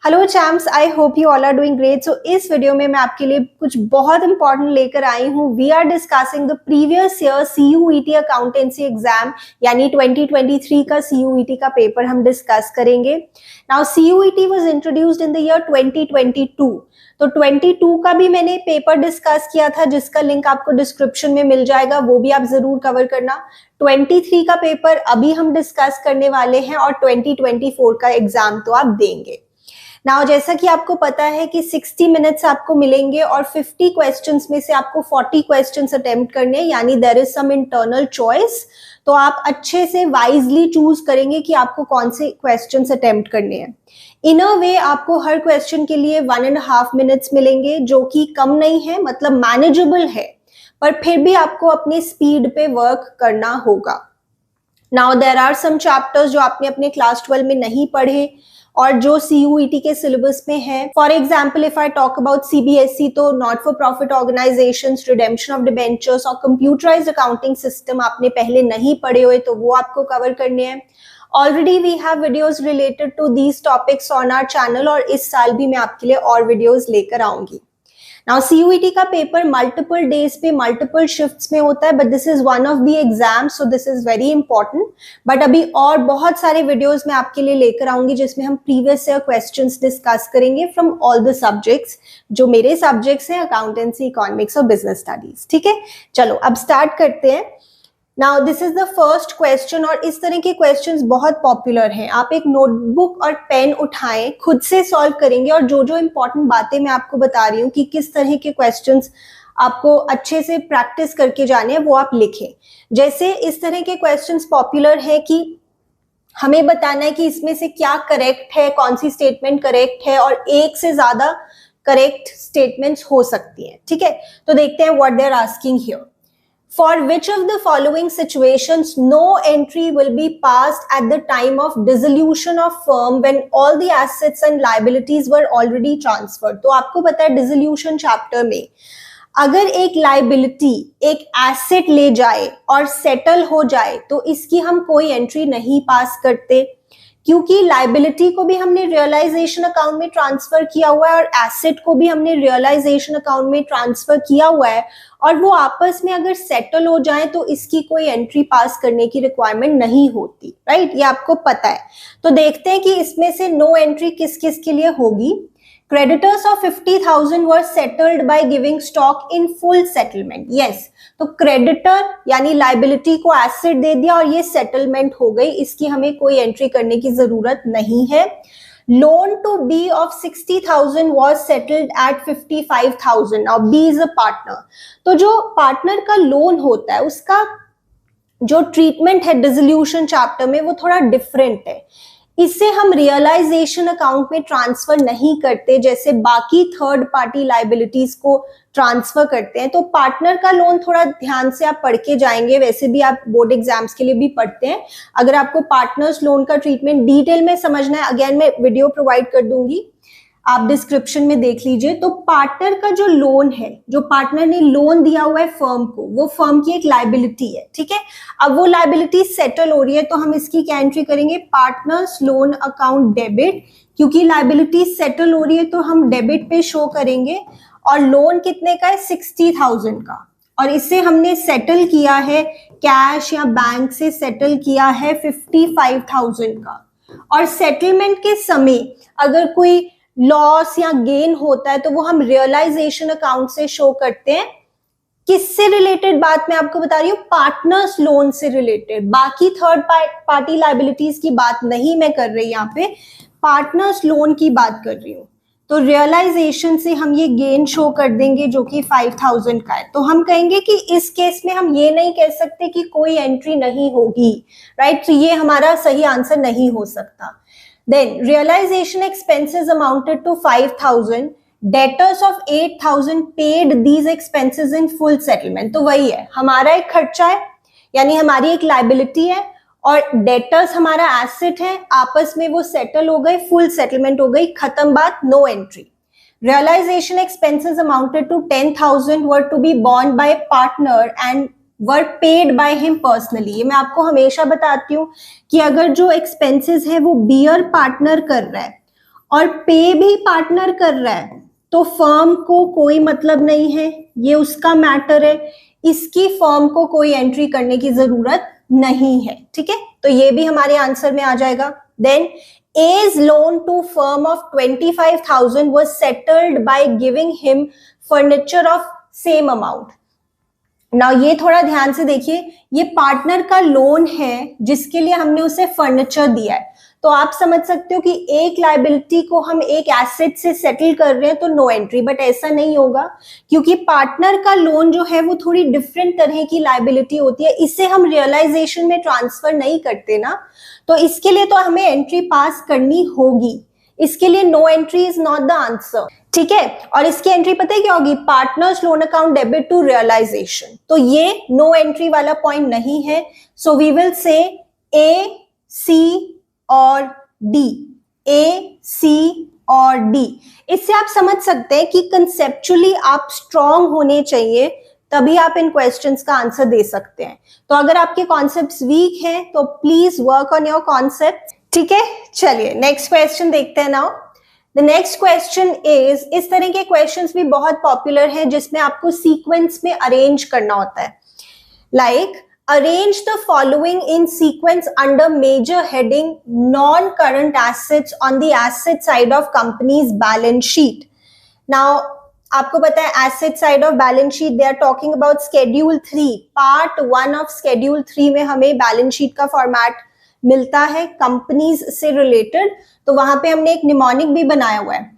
Hello champs, I hope you all are doing great. So इस video में मैं आपके लिए कुछ बहुत इंपॉर्टेंट लेकर आई हूँ। We are discussing the previous year CUET accountancy exam, यानी 2023 का सीयूईटी का पेपर हम डिस्कस करेंगे। Now CUET was introduced in the year 2022। तो 22 का भी मैंने पेपर डिस्कस किया था, जिसका लिंक आपको डिस्क्रिप्शन में मिल जाएगा, वो भी आप जरूर कवर करना। 23 का पेपर अभी हम डिस्कस करने वाले हैं और 2024 का एग्जाम तो आप देंगे। नाउ जैसा कि आपको पता है कि 60 मिनट्स आपको मिलेंगे और 50 क्वेश्चंस में से आपको 40 क्वेश्चंस अटेम्प्ट करने हैं, यानी there is some internal choice. तो आप अच्छे से वाइजली चूज करेंगे कि आपको कौन से क्वेश्चंस अटेम्प्ट करने हैं। इन अ वे आपको हर क्वेश्चन के लिए 1.5 मिनट्स मिलेंगे, जो कि कम नहीं है, मतलब मैनेजेबल है, पर फिर भी आपको अपनी स्पीड पे वर्क करना होगा। Now there are some chapters जो आपने अपने क्लास 12 में नहीं पढ़े और जो सीयूईटी के सिलेबस में है। For example if I talk about CBSE, तो not for profit organisations, redemption of debentures और कंप्यूटराइज्ड अकाउंटिंग सिस्टम आपने पहले नहीं पढ़े हुए, तो वो आपको कवर करने हैं। Already we have videos related to these topics on our channel, और इस साल भी मैं आपके लिए और वीडियोस लेकर आऊंगी। नाउ सीयूईटी का पेपर मल्टीपल डेज पे मल्टीपल शिफ्ट्स में होता है, but this is one of the exam, so this is very important. But अभी और बहुत सारे वीडियोस मैं आपके लिए लेकर आऊंगी, जिसमें हम प्रीवियस ईयर क्वेश्चंस डिस्कस करेंगे फ्रॉम ऑल द सब्जेक्ट्स। जो मेरे सब्जेक्ट्स हैं अकाउंटेंसी, इकोनॉमिक्स और बिजनेस स्टडीज। ठीक है, चलो अब स्टार्ट करते हैं। Now this is the first question, और इस तरह के क्वेश्चंस बहुत पॉपुलर हैं। आप एक नोटबुक और पेन उठाएं, खुद से सॉल्व करेंगे, और जो जो इंपॉर्टेंट बातें मैं आपको बता रही हूँ कि किस तरह के क्वेश्चंस आपको अच्छे से प्रैक्टिस करके जाने हैं, वो आप लिखें। जैसे इस तरह के क्वेश्चंस पॉपुलर है कि हमें बताना है कि इसमें से क्या करेक्ट है, कौन सी स्टेटमेंट करेक्ट है, और एक से ज्यादा करेक्ट स्टेटमेंट्स हो सकती हैं। ठीक है, तो देखते हैं what they are asking here. For which of the following situations no entry will be passed at the time of dissolution of firm when all the assets and liabilities were already transferred? तो आपको पता है dissolution chapter में अगर एक liability एक asset ले जाए और सेटल हो जाए, तो इसकी हम कोई एंट्री नहीं पास करते, क्योंकि लाइबिलिटी को भी हमने रियलाइजेशन अकाउंट में ट्रांसफर किया हुआ है और एसेट को भी हमने रियलाइजेशन अकाउंट में ट्रांसफर किया हुआ है, और वो आपस में अगर सेटल हो जाए तो इसकी कोई एंट्री पास करने की रिक्वायरमेंट नहीं होती। राइट, ये आपको पता है। तो देखते हैं कि इसमें से नो एंट्री किस किस के लिए होगी। Creditors of 50,000 were settled by giving stock in full settlement. Yes, तो क्रेडिटर यानी लाइबिलिटी को एसेट दे दिया और ये सेटलमेंट हो गई, इसकी हमें कोई एंट्री करने की जरूरत नहीं है। Loan to B of 60,000 was settled at 55,000. Now B is a partner. तो जो पार्टनर का लोन होता है उसका जो ट्रीटमेंट है डिसोल्यूशन चैप्टर में वो थोड़ा डिफरेंट है। इससे हम रियलाइजेशन अकाउंट में ट्रांसफर नहीं करते, जैसे बाकी थर्ड पार्टी लाइबिलिटीज को ट्रांसफर करते हैं। तो पार्टनर का लोन थोड़ा ध्यान से आप पढ़ के जाएंगे, वैसे भी आप बोर्ड एग्जाम्स के लिए भी पढ़ते हैं। अगर आपको पार्टनर्स लोन का ट्रीटमेंट डिटेल में समझना है, अगेन मैं वीडियो प्रोवाइड कर दूंगी, आप डिस्क्रिप्शन में देख लीजिए। तो पार्टनर का जो लोन है, जो पार्टनर ने लोन दिया हुआ है फर्म को, वो फर्म की एक लाइबिलिटी है। ठीक है, अब वो लाइबिलिटी सेटल हो रही है, तो हम इसकी क्या एंट्री करेंगे? पार्टनर्स लोन अकाउंट डेबिट, क्योंकि लाइबिलिटी सेटल हो रही है तो हम डेबिट पे शो करेंगे। और लोन कितने का है? 60,000 का, और इसे हमने सेटल किया है कैश या बैंक से सेटल किया है 55,000 का। और सेटलमेंट के समय अगर कोई लॉस या गेन होता है तो वो हम रियलाइजेशन अकाउंट से शो करते हैं। किससे रिलेटेड बात मैं आपको बता रही हूँ? पार्टनर्स लोन से रिलेटेड, बाकी थर्ड पार्टी लाइबिलिटीज की बात नहीं मैं कर रही, यहाँ पे पार्टनर्स लोन की बात कर रही हूँ। तो रियलाइजेशन से हम ये गेन शो कर देंगे जो कि 5,000 का है। तो हम कहेंगे कि इस केस में हम ये नहीं कह सकते कि कोई एंट्री नहीं होगी। राइट, तो ये हमारा सही आंसर नहीं हो सकता। Then realization expenses amounted to 5,000. Debtors of 8,000 paid these expenses in full settlement. तो वही है, हमारा एक खर्चा है, यानी हमारी एक लाइबिलिटी है, और डेटर्स हमारा एसेट है, आपस में वो सेटल हो गए, फुल सेटलमेंट हो गई, खत्म बात, no entry. Realization expenses amounted to 10,000 were to be borne by partner and were paid by him personally. ये मैं आपको हमेशा बताती हूँ कि अगर जो एक्सपेंसेस है वो बियर पार्टनर कर रहा है और पे भी पार्टनर कर रहा है, तो फर्म को कोई मतलब नहीं है, ये उसका मैटर है, इसकी फर्म को कोई एंट्री करने की जरूरत नहीं है। ठीक है, तो ये भी हमारे आंसर में आ जाएगा। Then A's loan to firm of 25,000 was settled by giving him furniture of same amount. Now ये थोड़ा ध्यान से देखिए, ये पार्टनर का लोन है जिसके लिए हमने उसे फर्नीचर दिया है, तो आप समझ सकते हो कि एक लायबिलिटी को हम एक एसेट से सेटल कर रहे हैं तो नो एंट्री, बट ऐसा नहीं होगा क्योंकि पार्टनर का लोन जो है वो थोड़ी डिफरेंट तरह की लायबिलिटी होती है, इसे हम रियलाइजेशन में ट्रांसफर नहीं करते ना, तो इसके लिए तो हमें एंट्री पास करनी होगी, इसके लिए no entry is not the answer. ठीक है, और इसकी एंट्री पता है क्या होगी, partners loan account debit to realisation, तो ये नो एंट्री वाला पॉइंट नहीं है। सो वी विल से ए, सी और डी, ए, सी और डी। इससे आप समझ सकते हैं कि कंसेप्चुअली आप स्ट्रांग होने चाहिए, तभी आप इन क्वेश्चंस का आंसर दे सकते हैं। तो अगर आपके कॉन्सेप्ट्स वीक हैं तो please work on your concept. ठीक है, चलिए नेक्स्ट क्वेश्चन देखते हैं now. The next question is, इस तरह के क्वेश्चंस भी बहुत पॉपुलर हैं जिसमें आपको सीक्वेंस में अरेंज करना होता है, like arrange the following in sequence under major heading non-current assets on the asset side of company's balance sheet. Now आपको पता है asset side of balance sheet, they are talking about schedule 3, part 1 of schedule 3 में हमें balance sheet का format मिलता है companies से related, तो वहां पे हमने एक निमोनिक भी बनाया हुआ है,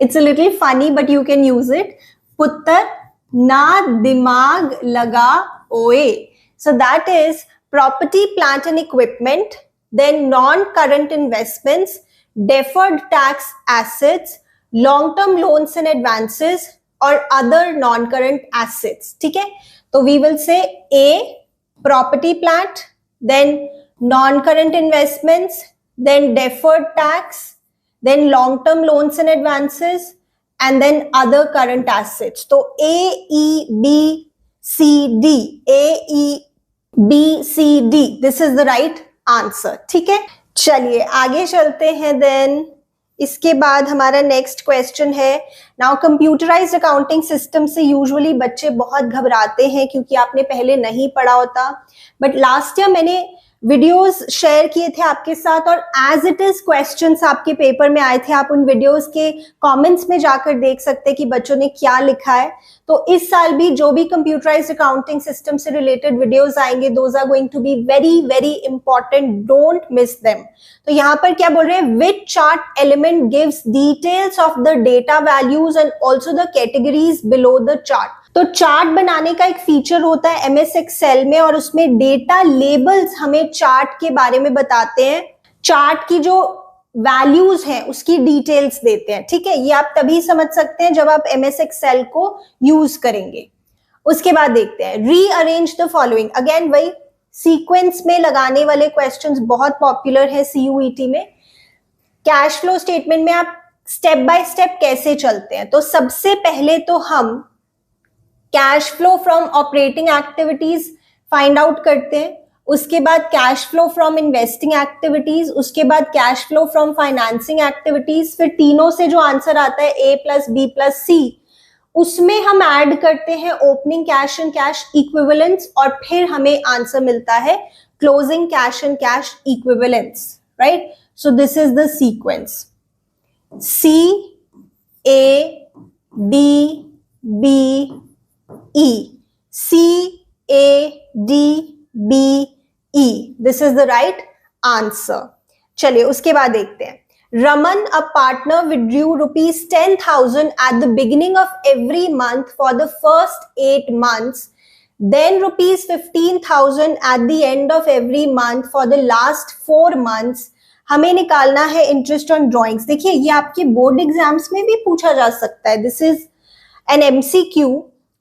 it's a little funny but you can use it, पुत्र ना दिमाग लगा ओए। So that is property, plant and equipment, then non-current investments, deferred tax assets, long-term loans and advances or other non-current assets. ठीक है, तो we will say A, property, plant, then non-current investments, then deferred tax, then long-term loans and advances, and then other current assets. तो A, E, B, C, D, A, E, B, C, D, this is the right answer. ठीक है, चलिए आगे चलते हैं। Then इसके बाद हमारा नेक्स्ट क्वेश्चन है, नाउ कंप्यूटराइज्ड अकाउंटिंग सिस्टम से यूजुअली बच्चे बहुत घबराते हैं क्योंकि आपने पहले नहीं पढ़ा होता, बट लास्ट ईयर मैंने वीडियोस शेयर किए थे आपके साथ और एज इट इज क्वेश्चंस आपके पेपर में आए थे, आप उन वीडियोस के कमेंट्स में जाकर देख सकते हैं कि बच्चों ने क्या लिखा है। तो इस साल भी जो भी कंप्यूटराइज्ड अकाउंटिंग सिस्टम से रिलेटेड वीडियोस आएंगे, those are going to be very very important, don't miss them. तो यहाँ पर क्या बोल रहे हैं, which chart element gives details of the data values and also the categories below the chart. तो चार्ट बनाने का एक फीचर होता है MS एक्सेल में और उसमें डेटा लेबल्स हमें चार्ट के बारे में बताते हैं, चार्ट की जो वैल्यूज हैं उसकी डिटेल्स देते हैं। ठीक है, ये आप तभी समझ सकते हैं जब आप MS एक्सेल को यूज करेंगे। उसके बाद देखते हैं रीअरेंज द फॉलोइंग, अगेन वही सीक्वेंस में लगाने वाले क्वेश्चंस बहुत पॉपुलर है CUET में। कैश फ्लो स्टेटमेंट में आप स्टेप बाय स्टेप कैसे चलते हैं, तो सबसे पहले तो हम cash flow from operating activities find out करते हैं, उसके बाद cash flow from investing activities, उसके बाद cash flow from financing activities, फिर तीनों से जो आंसर आता है A + B + C, उसमें हम ऐड करते हैं opening cash and cash equivalents और फिर हमें आंसर मिलता है closing cash and cash equivalents, right. So this is the sequence C, A, D, B, E, C, A, D, B, E. This is the right answer. चलिए उसके बाद देखते हैं, Raman, a partner, withdrew rupees 10,000 at the beginning of every month for the first 8 months, then rupees 15,000 at the end of every month for the last 4 months. हमें निकालना है interest on drawings. देखिए ये आपके बोर्ड एग्जाम्स में भी पूछा जा सकता है, दिस इज एन MCQ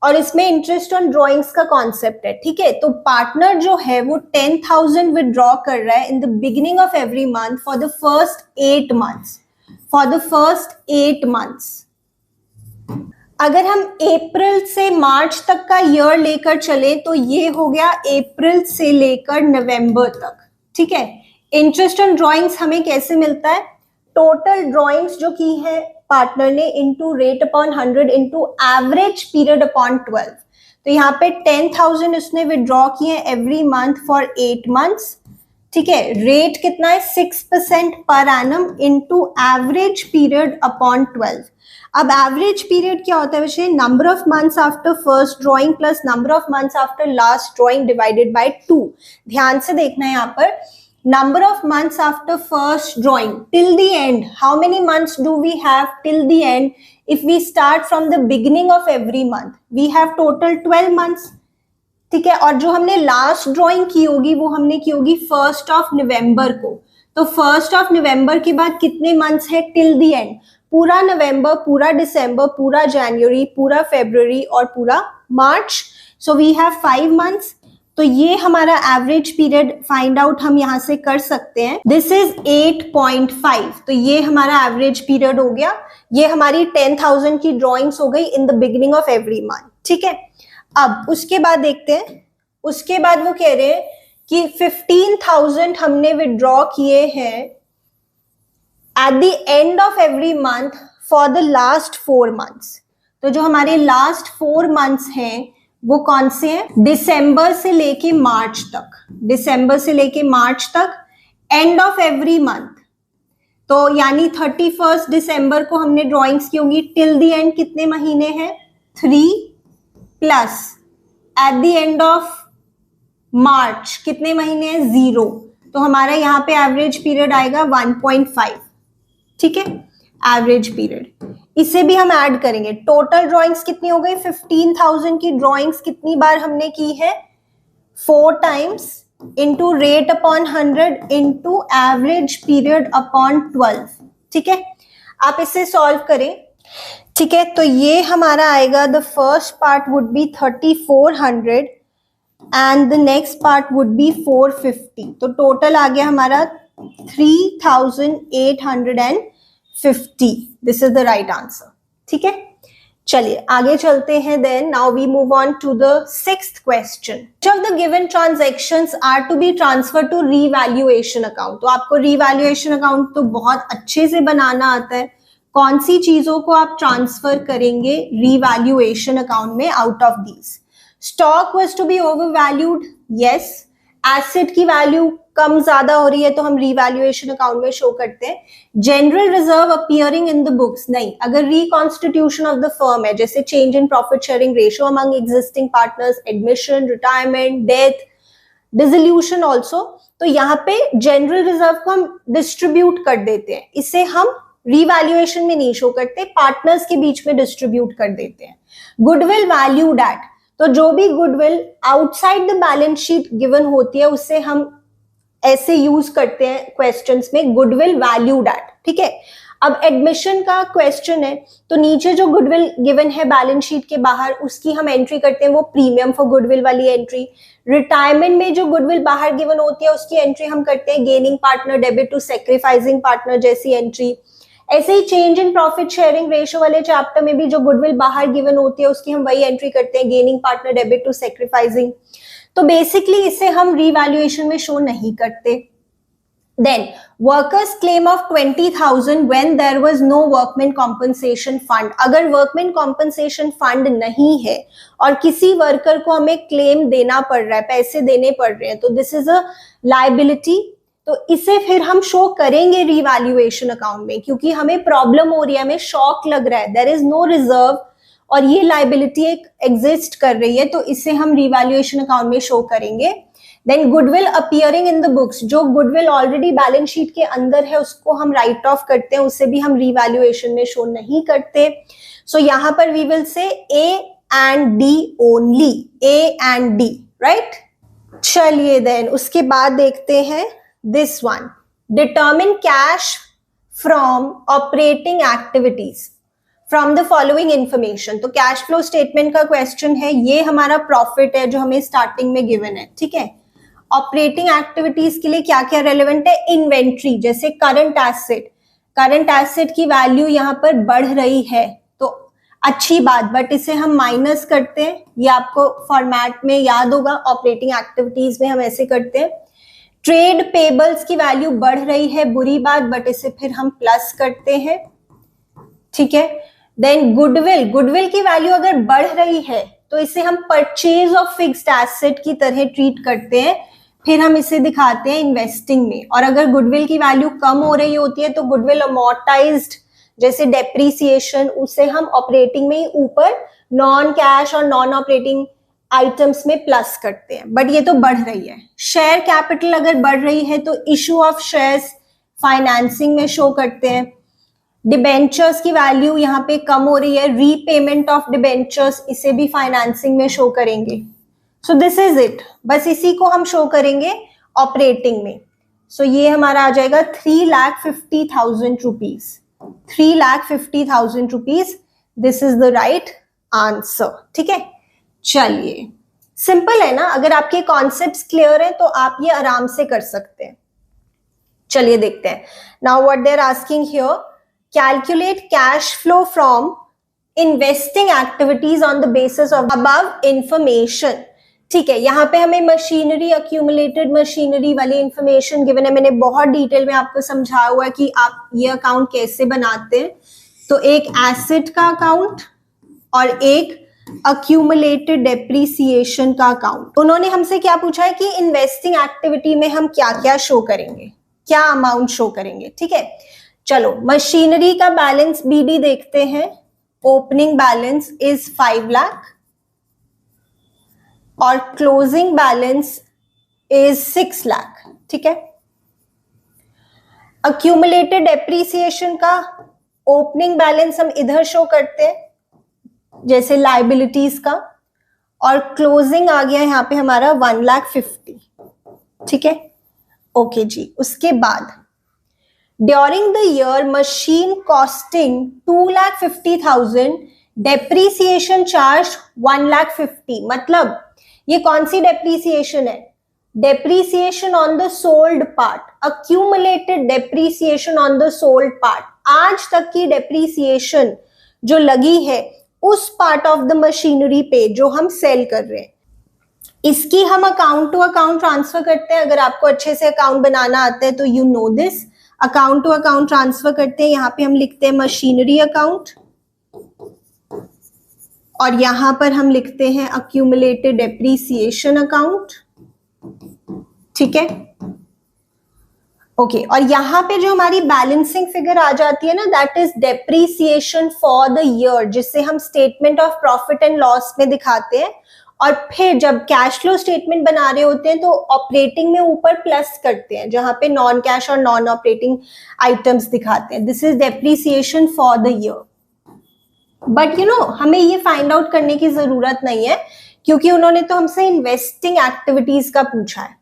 और इसमें इंटरेस्ट ऑन ड्रॉइंग्स का कॉन्सेप्ट है। ठीक है, तो पार्टनर जो है वो 10,000 विदड्रॉ कर रहा है in the beginning of every month for the first 8 months, for the first 8 months. अगर हम अप्रैल से मार्च तक का ईयर लेकर चले तो ये हो गया अप्रैल से लेकर नवंबर तक। ठीक है, इंटरेस्ट ऑन ड्रॉइंग्स हमें कैसे मिलता है, टोटल ड्रॉइंग्स जो की है पार्टनर ने into rate upon 100 into average period upon 12। तो यहाँ पे 10,000 उसने विड्रॉ किए एवरी मंथ फॉर 8 मंथ्स, ठीक है। रेट कितना है 6% पर annum into average period upon 12। अब एवरेज पीरियड क्या होता है बच्चे, number of months after first drawing plus number of months after last drawing divided by 2। ध्यान से देखना है यहाँ पर, number of months after first drawing till the end, how many months do we have till the end if we start from the beginning of every month, we have total 12 months, ठीक है। और जो हमने last drawing की होगी वो हमने की होगी 1 नवंबर को। तो 1 नवंबर के बाद कितने मंथ्स है टिल द एंड, पूरा नवंबर, पूरा दिसंबर, पूरा जनवरी, पूरा फरवरी और पूरा मार्च। So we have 5 months. तो ये हमारा एवरेज पीरियड फाइंड आउट हम यहाँ से कर सकते हैं। This is 8.5। तो ये हमारा एवरेज पीरियड हो गया। ये हमारी 10,000 की ड्रॉइंग्स हो गई in the beginning of every month, ठीक है। अब उसके बाद देखते हैं, उसके बाद वो कह रहे हैं कि 15,000 हमने विड्रॉ किए हैं at the end of every month for the last 4 months. तो जो हमारे लास्ट 4 मंथ्स हैं वो कौन से हैं, दिसंबर से लेके मार्च तक, दिसंबर से लेके मार्च तक, एंड ऑफ एवरी मंथ। तो यानी 31 दिसंबर को हमने ड्रॉइंग्स की होंगी, टिल द एंड कितने महीने हैं 3 plus at the end of March कितने महीने हैं 0। तो हमारा यहाँ पे एवरेज पीरियड आएगा 1.5, ठीक है, एवरेज पीरियड। इसे भी हम ऐड करेंगे। टोटल ड्राइंग्स कितनी हो गई, 15,000 की ड्राइंग्स कितनी बार हमने की है, 4 times into rate upon 100 into average period upon 12, ठीक है। आप इसे सॉल्व करें, ठीक है। तो ये हमारा आएगा, the first part would be 3400 and the next part would be 450। तो टोटल आ गया हमारा 3,850। This is the right answer, ठीक है। चलिए आगे चलते हैं। Then now we move on to the 6th question. Which of the given transactions are to be transferred to revaluation account? तो आपको revaluation account तो बहुत अच्छे से बनाना आता है। कौन सी चीजों को आप ट्रांसफर करेंगे revaluation account में out of these? Stock was to be overvalued, yes. Asset की वैल्यू कम ज्यादा हो रही है तो हम रिवैल्यूएशन अकाउंट में शो करते हैं। General reserve appearing in the books, नहीं। अगर रिकॉन्स्टिट्यूशन ऑफ द फर्म है, जैसे change in profit sharing ratio among existing partners, admission, retirement, death, dissolution also, तो यहाँ पे जनरल रिजर्व को हम डिस्ट्रीब्यूट कर देते हैं। इसे हम रिवैल्यूएशन में नहीं शो करते, पार्टनर्स के बीच में डिस्ट्रीब्यूट कर देते हैं। गुडविल वैल्यूड एट, तो जो भी goodwill outside the balance sheet given होती है उसे हम ऐसे यूज करते हैं क्वेश्चंस में, गुडविल वैल्यूड एट, ठीक है। अब एडमिशन का क्वेश्चन है तो नीचे जो गुडविल गिवन है बैलेंस शीट के बाहर उसकी हम एंट्री करते हैं, वो प्रीमियम फॉर गुडविल वाली एंट्री। रिटायरमेंट में जो गुडविल बाहर गिवन होती है उसकी एंट्री हम करते हैं gaining partner debit to sacrificing partner जैसी एंट्री। ऐसे ही change in profit sharing ratio वाले चैप्टर में भी जो गुडविल बाहर गिवन होती है उसकी हम वही एंट्री करते हैं, gaining partner debit to sacrificing. तो बेसिकली इसे हम रिवैल्यूएशन में शो नहीं करते। Then workers claim of 20,000 when there was no workman compensation fund. अगर वर्कमैन कॉम्पनसेशन फंड नहीं है और किसी वर्कर को हमें क्लेम देना पड़ रहा है, पैसे देने पड़ रहे हैं, तो दिस इज अ लायबिलिटी। तो इसे फिर हम शो करेंगे रिवैल्यूएशन अकाउंट में, क्योंकि हमें प्रॉब्लम हो रही है, हमें शॉक लग रहा है, देयर इज नो रिजर्व और ये लायबिलिटी एक एग्जिस्ट कर रही है, तो इसे हम रिवैल्यूएशन अकाउंट में शो करेंगे। Then goodwill appearing in the books, जो गुडविल ऑलरेडी बैलेंस शीट के अंदर है उसको हम राइट ऑफ करते हैं, उसे भी हम रिवैल्यूएशन में शो नहीं करते। सो यहां पर we will say A and D only, A and D, right. चलिए देन उसके बाद देखते हैं this one, determine cash from operating activities from the following information। तो कैश फ्लो स्टेटमेंट का क्वेश्चन है, ये हमारा प्रॉफिट है जो हमें स्टार्टिंग में गिवन है, ठीक है। ऑपरेटिंग एक्टिविटीज के लिए क्या क्या रेलेवेंट है, इन्वेंट्री, जैसे करंट एसेट, करंट एसेट की वैल्यू यहाँ पर बढ़ रही है तो अच्छी बात, बट इसे हम माइनस करते हैं, ये आपको फॉर्मेट में याद होगा, ऑपरेटिंग एक्टिविटीज में हम ऐसे करते हैं। ट्रेड पेबल्स की वैल्यू बढ़ रही है, बुरी बात, बट इसे फिर हम प्लस करते हैं, ठीक है। देन गुडविल, गुडविल की वैल्यू अगर बढ़ रही है तो इसे हम परचेज ऑफ फिक्स्ड एसेट की तरह ट्रीट करते हैं, फिर हम इसे दिखाते हैं इन्वेस्टिंग में। और अगर गुडविल की वैल्यू कम हो रही होती है तो गुडविल अमोर्टाइज्ड जैसे डेप्रीसिएशन, उसे हम ऑपरेटिंग में ही ऊपर नॉन कैश और नॉन ऑपरेटिंग आइटम्स में प्लस करते हैं, बट ये तो बढ़ रही है। शेयर कैपिटल अगर बढ़ रही है तो इशू ऑफ शेयर्स फाइनेंसिंग में शो करते हैं। डिबेंचर्स की वैल्यू यहाँ पे कम हो रही है, रीपेमेंट ऑफ डिबेंचर्स, इसे भी फाइनेंसिंग में शो करेंगे। सो दिस इज इट, बस इसी को हम शो करेंगे ऑपरेटिंग में। सो ये हमारा आ जाएगा 3,50,000 rupees, 3,50,000 rupees, this is the right answer, ठीक है। चलिए, सिंपल है ना, अगर आपके कॉन्सेप्ट्स क्लियर हैं तो आप ये आराम से कर सकते हैं। चलिए देखते हैं। Now what they are asking here, calculate cash flow from investing activities on the basis of above information. ठीक है, यहाँ पे हमें मशीनरी, अक्यूमुलेटेड मशीनरी वाली इंफॉर्मेशन गिवन है। मैंने बहुत डिटेल में आपको समझाया हुआ है कि आप ये अकाउंट कैसे बनाते हैं। तो एक एसेट का अकाउंट और एक अक्यूमुलेटेड डेप्रीसिएशन का अकाउंट। उन्होंने हमसे क्या पूछा है कि इन्वेस्टिंग एक्टिविटी में हम क्या क्या शो करेंगे, क्या अमाउंट शो करेंगे, ठीक है। चलो, मशीनरी का बैलेंस बीडी देखते हैं। ओपनिंग बैलेंस इज 5 लाख और क्लोजिंग बैलेंस इज 6 लाख, ठीक है। अक्यूमुलेटेड डेप्रीसिएशन का ओपनिंग बैलेंस हम इधर शो करते हैं जैसे लाइबिलिटीज का, और क्लोजिंग आ गया यहाँ पे हमारा 1,50,000, ठीक है। ओके जी, उसके बाद during the year machine costing 2,50,000, depreciation charge 1,50,000। मतलब ये कौन सी डेप्रीसिएशन है? Depreciation on the sold part, accumulated depreciation on the sold part. आज तक की डेप्रीसिएशन जो लगी है उस पार्ट ऑफ द मशीनरी पे जो हम सेल कर रहे हैं, इसकी हम अकाउंट टू अकाउंट ट्रांसफर करते हैं। अगर आपको अच्छे से अकाउंट बनाना आता है तो you know this, account to account transfer करते हैं। यहाँ पे हम लिखते हैं मशीनरी अकाउंट और यहाँ पर हम लिखते हैं अक्यूमुलेटेड डेप्रीसिएशन अकाउंट, ठीक है। ओके, और यहाँ पे जो हमारी बैलेंसिंग फिगर आ जाती है ना, that is depreciation for the year, जिससे हम statement of profit and loss में दिखाते हैं। और फिर जब कैश फ्लो स्टेटमेंट बना रहे होते हैं तो ऑपरेटिंग में ऊपर प्लस करते हैं, जहां पे नॉन कैश और नॉन ऑपरेटिंग आइटम्स दिखाते हैं। This is depreciation for the year. But you know, हमें ये फाइंड आउट करने की जरूरत नहीं है, क्योंकि उन्होंने तो हमसे इन्वेस्टिंग एक्टिविटीज का पूछा है।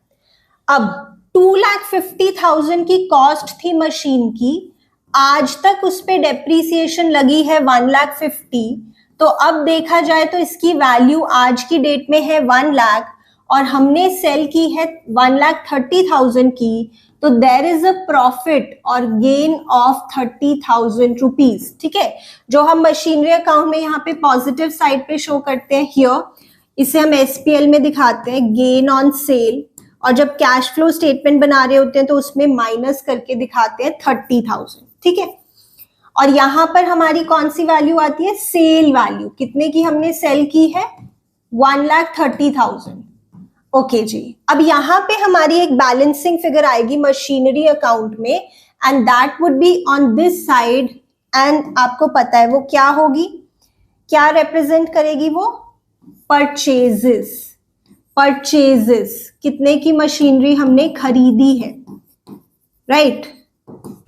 अब 2,50,000 की कॉस्ट थी मशीन की, आज तक उस पे डेप्रीसिएशन लगी है 1,50,000। तो अब देखा जाए तो इसकी वैल्यू आज की डेट में है 1 लाख और हमने सेल की है 1,30,000 की, तो देयर इज अ प्रॉफिट और गेन ऑफ 30,000 रुपीज, ठीक है, जो हम मशीनरी अकाउंट में यहाँ पे पॉजिटिव साइड पे शो करते हैं हियर। इसे हम एसपीएल में दिखाते हैं गेन ऑन सेल, और जब कैश फ्लो स्टेटमेंट बना रहे होते हैं तो उसमें माइनस करके दिखाते हैं 30,000, ठीक है। और यहां पर हमारी कौन सी वैल्यू आती है? सेल वैल्यू, कितने की हमने सेल की है? 1,30,000। ओके जी, अब यहां पे हमारी एक बैलेंसिंग फिगर आएगी मशीनरी अकाउंट में, and that would be on this side. And आपको पता है वो क्या होगी, क्या रिप्रेजेंट करेगी वो? परचेजेस। परचेजेस, कितने की मशीनरी हमने खरीदी है, राइट,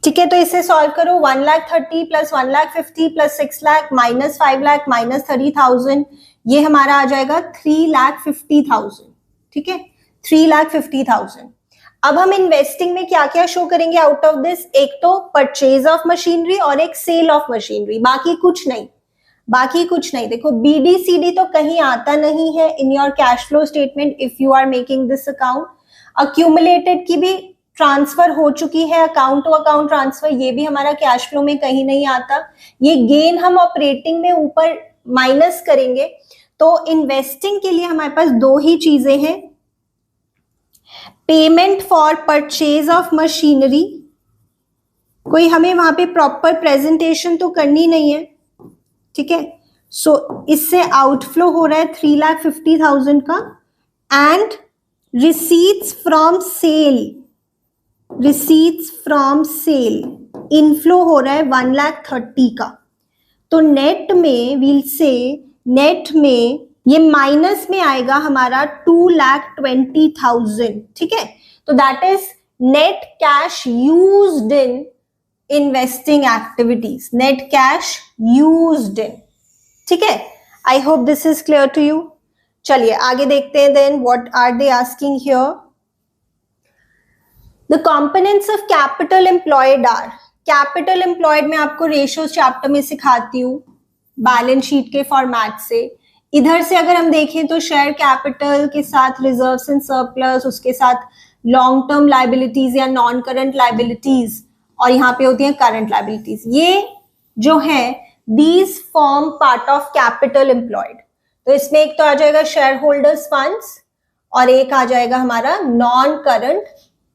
ठीक है। तो इसे सॉल्व करो, 1,30,000 plus 1,50,000 plus 6 lakh minus 5 lakh minus 30,000, ये हमारा आ जाएगा 3,50,000, ठीक है, 3,50,000। अब हम इन्वेस्टिंग में क्या क्या शो करेंगे आउट ऑफ दिस? एक तो परचेज ऑफ मशीनरी और एक सेल ऑफ मशीनरी, बाकी कुछ नहीं, बाकी कुछ नहीं। देखो, बीडीसीडी तो कहीं आता नहीं है in your cash flow statement if you are making this account. Accumulated की भी ट्रांसफर हो चुकी है, अकाउंट टू अकाउंट ट्रांसफर, ये भी हमारा कैश फ्लो में कहीं नहीं आता। ये गेन हम ऑपरेटिंग में ऊपर माइनस करेंगे। तो इन्वेस्टिंग के लिए हमारे पास दो ही चीजें हैं, payment for purchase of machinery, कोई हमें वहां पे प्रॉपर प्रेजेंटेशन तो करनी नहीं है, ठीक है। सो इससे आउटफ्लो हो रहा है 3,50,000 का। And receipts from sale, receipts from sale inflow हो रहा है 1,30,000 का। तो नेट में वील से, नेट में ये माइनस में आएगा हमारा 2,20,000, ठीक है। तो that is net cash used in investing activities, net cash used in, ठीक है। I hope this is clear to you. चलिए आगे देखते हैं। Then what are they asking here, the components of capital employed are. Capital employed में आपको ratios chapter में सिखाती हूँ बैलेंस शीट के फॉर्मेट से। इधर से अगर हम देखें तो शेयर कैपिटल के साथ रिजर्व्स एंड सरप्लस, उसके साथ लॉन्ग टर्म लाइबिलिटीज या नॉन करंट लाइबिलिटीज, और यहाँ पे होती है करंट लाइबिलिटीज। ये जो है these form part of capital employed. तो इसमें एक तो आ जाएगा शेयर होल्डर्स फंड्स और एक आ जाएगा हमारा non current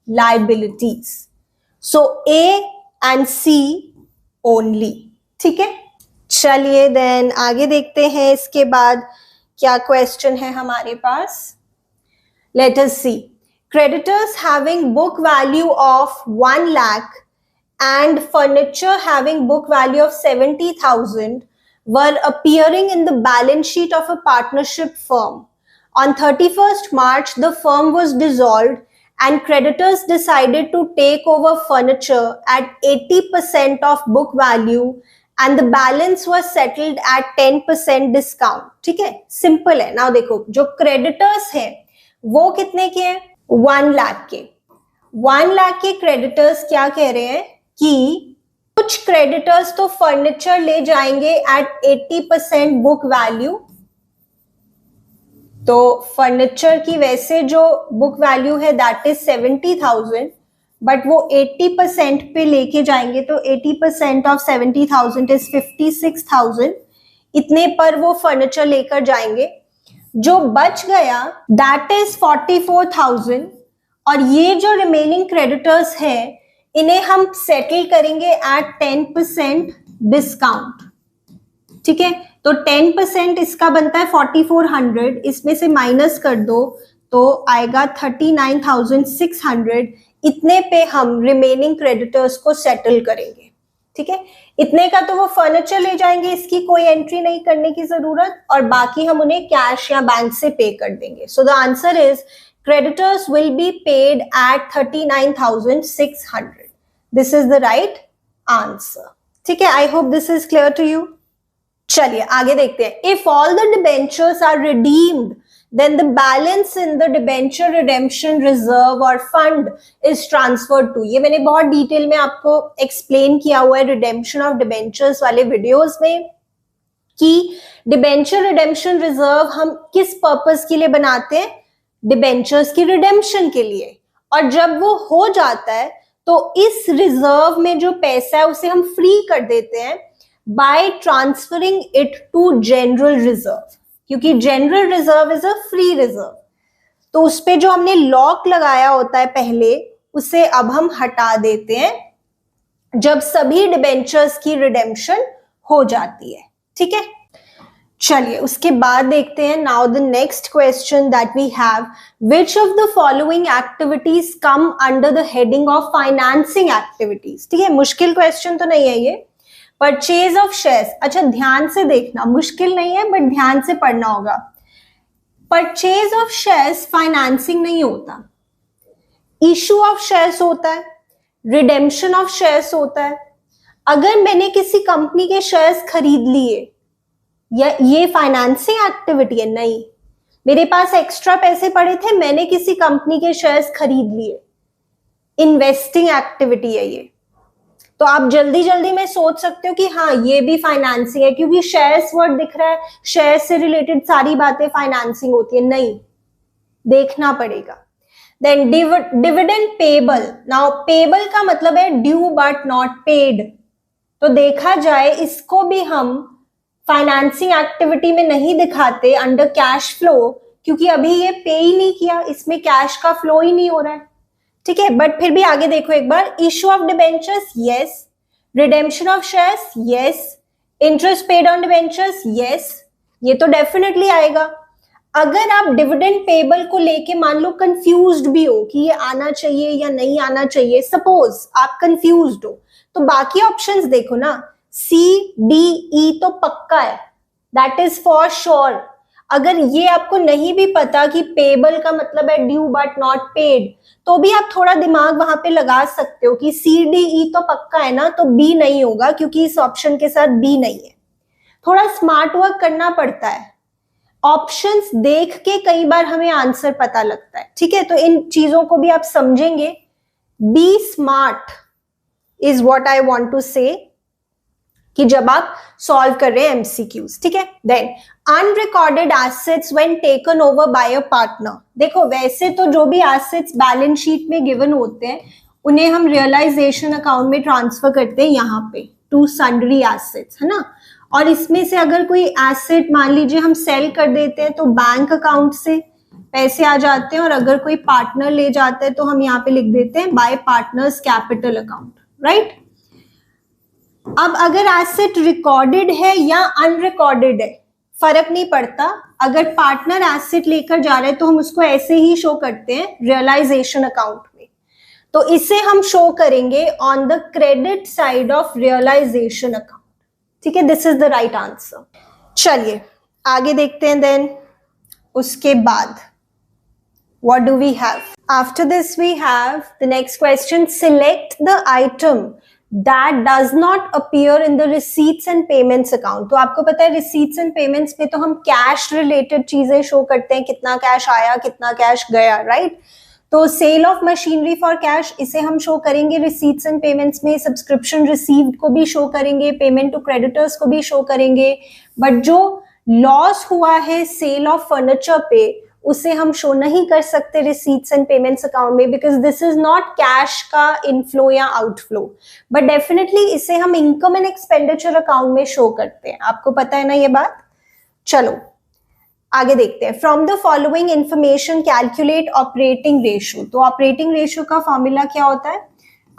liabilities. So A and C only, ठीक है। चलिए देन आगे देखते हैं इसके बाद क्या क्वेश्चन है हमारे पास। Let us C, creditors having book value of 1 lakh and furniture having book value of 70,000 were appearing in the balance sheet of a partnership firm. On 31st March, the firm was dissolved and creditors decided to take over furniture at 80% of book value and the balance was settled at 10% discount. ठीक है, simple है। Now देखो, जो creditors हैं वो कितने के हैं? 1 लाख के। 1 लाख के क्रेडिटर्स क्या कह रहे हैं कि कुछ क्रेडिटर्स तो फर्नीचर ले जाएंगे एट 80% बुक वैल्यू। तो फर्नीचर की वैसे जो बुक वैल्यू है दैट इज 70,000, बट वो 80% पे लेके जाएंगे। तो 80% ऑफ 70,000 इज 56,000। इतने पर वो फर्नीचर लेकर जाएंगे। जो बच गया दैट इज 44,000, और ये जो रिमेनिंग क्रेडिटर्स हैं इन्हें हम सेटल करेंगे एट 10% डिस्काउंट, ठीक है। तो 10% इसका बनता है 4,400, इसमें से माइनस कर दो तो आएगा 39,600। इतने पे हम रिमेनिंग क्रेडिटर्स को सेटल करेंगे, ठीक है। इतने का तो वो फर्नीचर ले जाएंगे, इसकी कोई एंट्री नहीं करने की जरूरत, और बाकी हम उन्हें कैश या बैंक से पे कर देंगे। So the answer is creditors will be paid at 39,600। This is the right answer, ठीक है। I hope this is clear to you. चलिए आगे देखते हैं। If all the debentures are redeemed then the balance in the debenture redemption reserve or fund is transferred to, ये मैंने बहुत detail में आपको एक्सप्लेन किया हुआ है redemption of debentures वाले वीडियोस में कि डिबेंचर रिडेम्पशन रिजर्व हम किस पर्पस के लिए बनाते हैं? डिबेंचर्स की रिडेम्पशन के लिए। और जब वो हो जाता है तो इस रिजर्व में जो पैसा है उसे हम फ्री कर देते हैं by transferring it to general reserve, क्योंकि general reserve is a free reserve. तो उस पे जो हमने लॉक लगाया होता है पहले, उसे अब हम हटा देते हैं जब सभी डिबेंचर्स की रिडेम्पशन हो जाती है, ठीक है। चलिए उसके बाद देखते हैं। Now the next question that we have, which of the following activities come under the heading of financing activities? ठीक है, मुश्किल क्वेश्चन तो नहीं है ये। परचेज ऑफ शेयर्स, अच्छा ध्यान से देखना, मुश्किल नहीं है बट ध्यान से पढ़ना होगा। परचेज ऑफ शेयर्स फाइनेंसिंग नहीं होता, इशू ऑफ शेयर्स होता है, रिडेम्पशन ऑफ शेयर्स होता है। अगर मैंने किसी कंपनी के शेयर्स खरीद लिए, या ये फाइनेंसिंग एक्टिविटी है? नहीं, मेरे पास एक्स्ट्रा पैसे पड़े थे, मैंने किसी कंपनी के शेयर्स खरीद लिए, इन्वेस्टिंग एक्टिविटी है ये। तो आप जल्दी जल्दी में सोच सकते हो कि हाँ ये भी फाइनेंसिंग है, क्योंकि शेयर्स वर्ड दिख रहा है, शेयर्स से रिलेटेड सारी बातें फाइनेंसिंग होती है। नहीं, देखना पड़ेगा। Then dividend payable, now payable का मतलब है ड्यू बट नॉट पेड। तो देखा जाए इसको भी हम फाइनेंसिंग एक्टिविटी में नहीं दिखाते अंडर कैश फ्लो, क्योंकि अभी ये पे ही नहीं किया, इसमें कैश का फ्लो ही नहीं हो रहा है, ठीक है। बट फिर भी आगे देखो एक बार, issue of debentures yes, redemption of shares yes, interest paid on debentures yes, ये तो डेफिनेटली आएगा। अगर आप डिविडेंड पेबल को लेके मान लो कंफ्यूज्ड भी हो कि ये आना चाहिए या नहीं आना चाहिए, सपोज आप कंफ्यूज्ड हो, तो बाकी ऑप्शंस देखो ना, सी डी ई तो पक्का है, दैट इज फॉर श्योर। अगर ये आपको नहीं भी पता कि पेबल का मतलब है ड्यू बट नॉट पेड, तो भी आप थोड़ा दिमाग वहां पे लगा सकते हो कि सी डी ई तो पक्का है ना, तो बी नहीं होगा क्योंकि इस ऑप्शन के साथ बी नहीं है। थोड़ा स्मार्ट वर्क करना पड़ता है, ऑप्शंस देख के कई बार हमें आंसर पता लगता है, ठीक है। तो इन चीजों को भी आप समझेंगे, be smart is what I want to say, कि जब आप सॉल्व कर रहे हैं एमसीक्यूज, ठीक है। Then unrecorded assets when taken over by a partner. देखो वैसे तो जो भी एसेट्स बैलेंस शीट में गिवन होते हैं उन्हें हम रियलाइजेशन अकाउंट में ट्रांसफर करते हैं यहाँ पे टू सन्ड्री एसेट्स, है ना। और इसमें से अगर कोई एसेट मान लीजिए हम सेल कर देते हैं तो बैंक अकाउंट से पैसे आ जाते हैं, और अगर कोई पार्टनर ले जाता है तो हम यहाँ पे लिख देते हैं bye partners capital account, right. अब अगर एसेट रिकॉर्डेड है या अनरिकॉर्डेड है फर्क नहीं पड़ता, अगर पार्टनर एसेट लेकर जा रहे हैं तो हम उसको ऐसे ही शो करते हैं रियलाइजेशन अकाउंट में, तो इसे हम शो करेंगे on the credit side of realisation account, ठीक है। This is the right answer. चलिए आगे देखते हैं। देन उसके बाद what do we have? After this we have the next question, select the item that does not appear in the receipts and payments account। तो आपको पता है receipts and payments में तो हम कैश रिलेटेड चीजें शो करते हैं, कितना कैश आया कितना कैश गया, राइट। तो sale of machinery for cash इसे हम शो करेंगे रिसीट्स एंड पेमेंट्स में, सब्सक्रिप्शन रिसीव्ड को भी शो करेंगे, पेमेंट टू क्रेडिटर्स को भी शो करेंगे। बट जो लॉस हुआ है सेल ऑफ फर्नीचर पे उसे हम शो नहीं कर सकते रिसीट्स एंड पेमेंट्स अकाउंट में, because this is not cash का इनफ्लो या आउटफ्लो। बट डेफिनेटली इसे हम इनकम एंड एक्सपेंडिचर अकाउंट में शो करते हैं, आपको पता है ना ये बात। चलो आगे देखते हैं। From the following information calculate operating ratio. तो ऑपरेटिंग रेशियो का फॉर्मूला क्या होता है?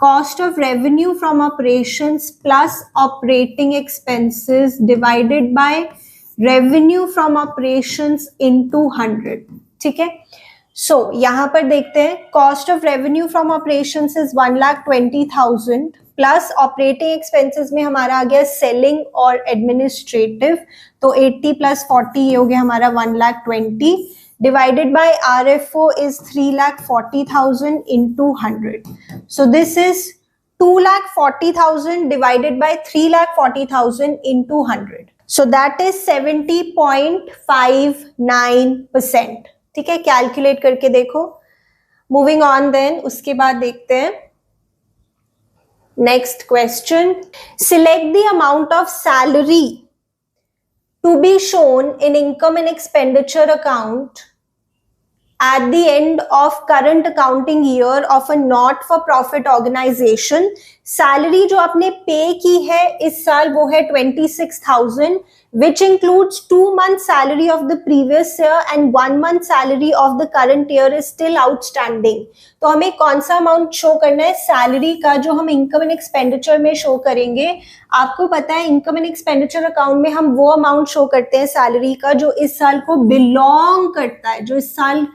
Cost of revenue from operations plus operating expenses divided by revenue from operations into 100, ठीक है। सो यहां पर देखते हैं, cost of revenue from operations is 1,20,000 plus operating expenses में हमारा आ गया सेलिंग और एडमिनिस्ट्रेटिव, तो 80 प्लस 40 ये हो गया हमारा 1,20,000 divided by RFO is 3,40,000 into 100। So this is 2,40,000 divided by 3,40,000 into 100। So that is 70.59%, ठीक है। कैलकुलेट करके देखो। मूविंग ऑन देन, उसके बाद देखते हैं next question. Select the amount of salary to be shown in income and expenditure account at the end of current accounting year of a not for profit organization। Salary जो आपने पे की है इस साल वो है 26,000, which includes 2 months salary of the previous year and 1 month salary of the current year is still outstanding। तो हमें कौन सा अमाउंट शो करना है? सैलरी का, जो हम इनकम एंड एक्सपेंडिचर में शो करेंगे। आपको पता है इनकम एंड एक्सपेंडिचर अकाउंट में हम वो अमाउंट शो करते हैं सैलरी का जो इस साल को बिलोंग करता है, जो इस साल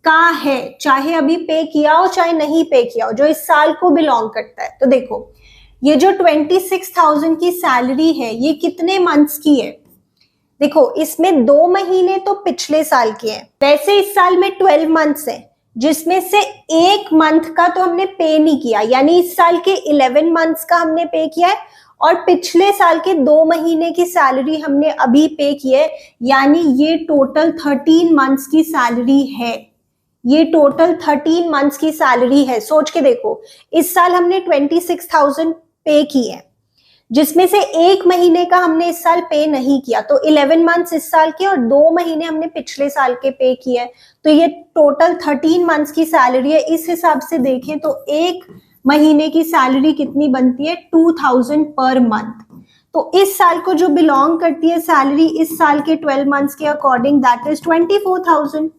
का है, चाहे अभी पे किया हो चाहे नहीं पे किया हो, जो इस साल को बिलोंग करता है। तो देखो ये जो 26,000 की सैलरी है ये कितने मंथ्स की है? देखो इसमें 2 महीने तो पिछले साल के हैं, वैसे इस साल में 12 मंथ्स है जिसमें से 1 मंथ का तो हमने पे नहीं किया, यानी इस साल के 11 मंथ्स का हमने पे किया है और पिछले साल के 2 महीने की सैलरी हमने अभी पे की है, यानी ये टोटल 13 मंथ्स की सैलरी है। ये टोटल 13 मंथ्स की सैलरी है। सोच के देखो, इस साल हमने 26,000 पे की है जिसमें से 1 महीने का हमने इस साल पे नहीं किया, तो 11 मंथ्स इस साल के और 2 महीने हमने पिछले साल के पे किए, तो ये टोटल 13 मंथ्स की सैलरी है। इस हिसाब से देखें तो 1 महीने की सैलरी कितनी बनती है? 2,000 पर मंथ। तो इस साल को जो बिलोंग करती है सैलरी इस साल के 12 मंथ्स के अकॉर्डिंग, दैट इज 24,000।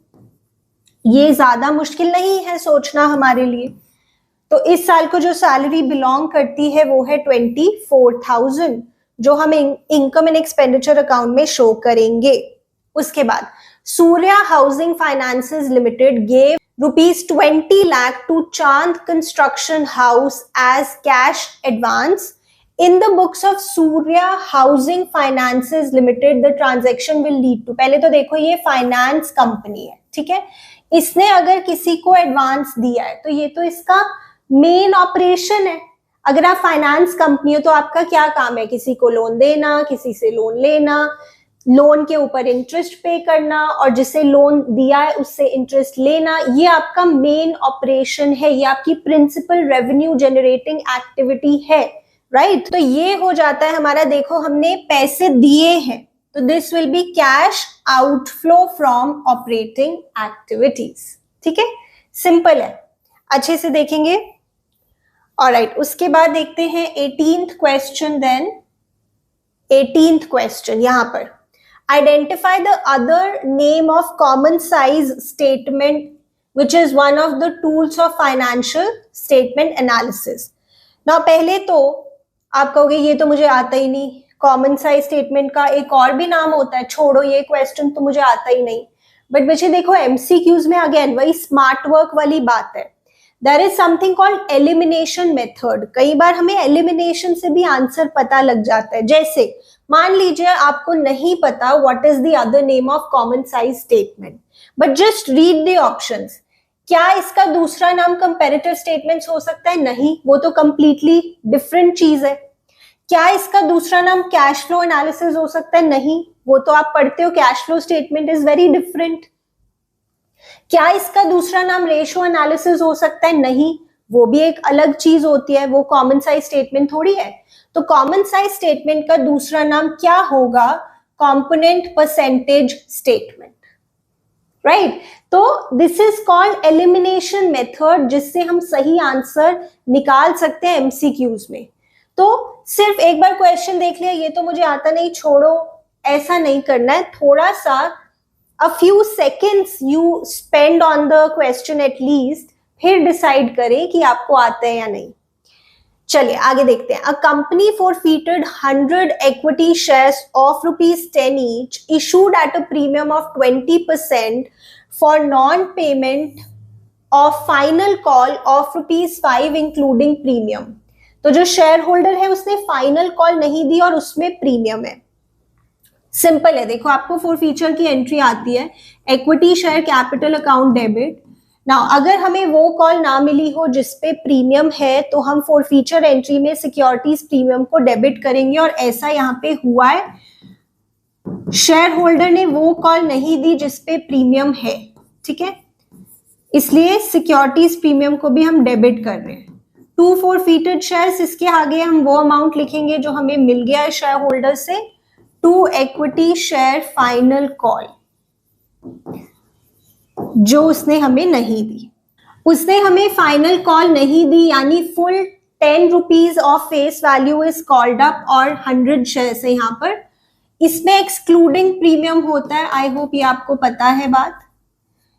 ये ज्यादा मुश्किल नहीं है सोचना हमारे लिए। तो इस साल को जो सैलरी बिलोंग करती है वो है 24,000, जो हम इनकम एंड एक्सपेंडिचर अकाउंट में शो करेंगे। उसके बाद Surya housing finances limited gave ₹20 lakh to Chand Construction House as cash advance. In the books of Surya Housing Finances Limited, the transaction will lead to, पहले तो देखो ये फाइनेंस कंपनी है, ठीक है, इसने अगर किसी को एडवांस दिया है तो ये तो इसका मेन ऑपरेशन है। अगर आप फाइनेंस कंपनी हो तो आपका क्या काम है? किसी को लोन देना, किसी से लोन लेना, लोन के ऊपर इंटरेस्ट पे करना, और जिसे लोन दिया है उससे इंटरेस्ट लेना। ये आपका मेन ऑपरेशन है, ये आपकी प्रिंसिपल रेवेन्यू जनरेटिंग एक्टिविटी है, राइट? तो ये हो जाता है हमारा, देखो हमने पैसे दिए हैं तो this will be cash outflow from operating activities. ठीक है, सिंपल है, अच्छे से देखेंगे। ऑलराइट, उसके बाद देखते हैं 18th question. Then 18th question यहां पर, identify the other name of common size statement which is one of the tools of financial statement analysis. ना पहले तो आप कहोगे ये तो मुझे आता ही नहीं, कॉमन साइज स्टेटमेंट का एक और भी नाम होता है, छोड़ो ये क्वेश्चन तो मुझे आता ही नहीं। बट बच्चे देखो एमसीक्यूज में अगेन वही स्मार्ट वर्क वाली बात है, there is something called elimination method. कई बार हमें एलिमिनेशन से भी आंसर पता लग जाता है। जैसे मान लीजिए आपको नहीं पता what is the other name of common size statement, but just read the options. क्या इसका दूसरा नाम कंपैरेटिव स्टेटमेंट्स हो सकता है? नहीं, वो तो कंप्लीटली डिफरेंट चीज है। क्या इसका दूसरा नाम कैश फ्लो एनालिसिस हो सकता है? नहीं, वो तो आप पढ़ते हो cash flow statement is very different. क्या इसका दूसरा नाम रेशियो एनालिसिस हो सकता है? नहीं, वो भी एक अलग चीज होती है, वो कॉमन साइज स्टेटमेंट थोड़ी है। तो कॉमन साइज स्टेटमेंट का दूसरा नाम क्या होगा? Component percentage statement, right? तो this is called elimination method, जिससे हम सही आंसर निकाल सकते हैं एमसीक्यूज में। तो सिर्फ एक बार क्वेश्चन देख लिया ये तो मुझे आता नहीं, छोड़ो, ऐसा नहीं करना है। थोड़ा सा a few seconds you spend on the question at least, फिर डिसाइड करें कि आपको आता है या नहीं। चलिए आगे देखते हैं। A company forfeited 100 equity shares of ₹10 each issued at a premium of 20% for non-payment of final call of ₹5 including premium। तो जो शेयर होल्डर है उसने फाइनल कॉल नहीं दी और उसमें प्रीमियम है। सिंपल है, देखो आपको फोरफीचर की एंट्री आती है, equity share capital account debit. Now अगर हमें वो कॉल ना मिली हो जिसपे प्रीमियम है तो हम फोरफीचर एंट्री में सिक्योरिटीज प्रीमियम को डेबिट करेंगे, और ऐसा यहाँ पे हुआ है, शेयर होल्डर ने वो कॉल नहीं दी जिसपे प्रीमियम है, ठीक है, इसलिए सिक्योरिटीज प्रीमियम को भी हम डेबिट कर रहे हैं। 2 forfeited शेयर्स, इसके आगे हम वो अमाउंट लिखेंगे जो हमें मिल गया है शेयर होल्डर से। 2 equity शेयर फाइनल कॉल, जो उसने हमें नहीं दी, उसने हमें फाइनल कॉल नहीं दी, यानी full 10 rupees of face value is called up, और 100 शेयर्स है यहाँ पर। इसमें एक्सक्लूडिंग प्रीमियम होता है, आई होप ये आपको पता है बात।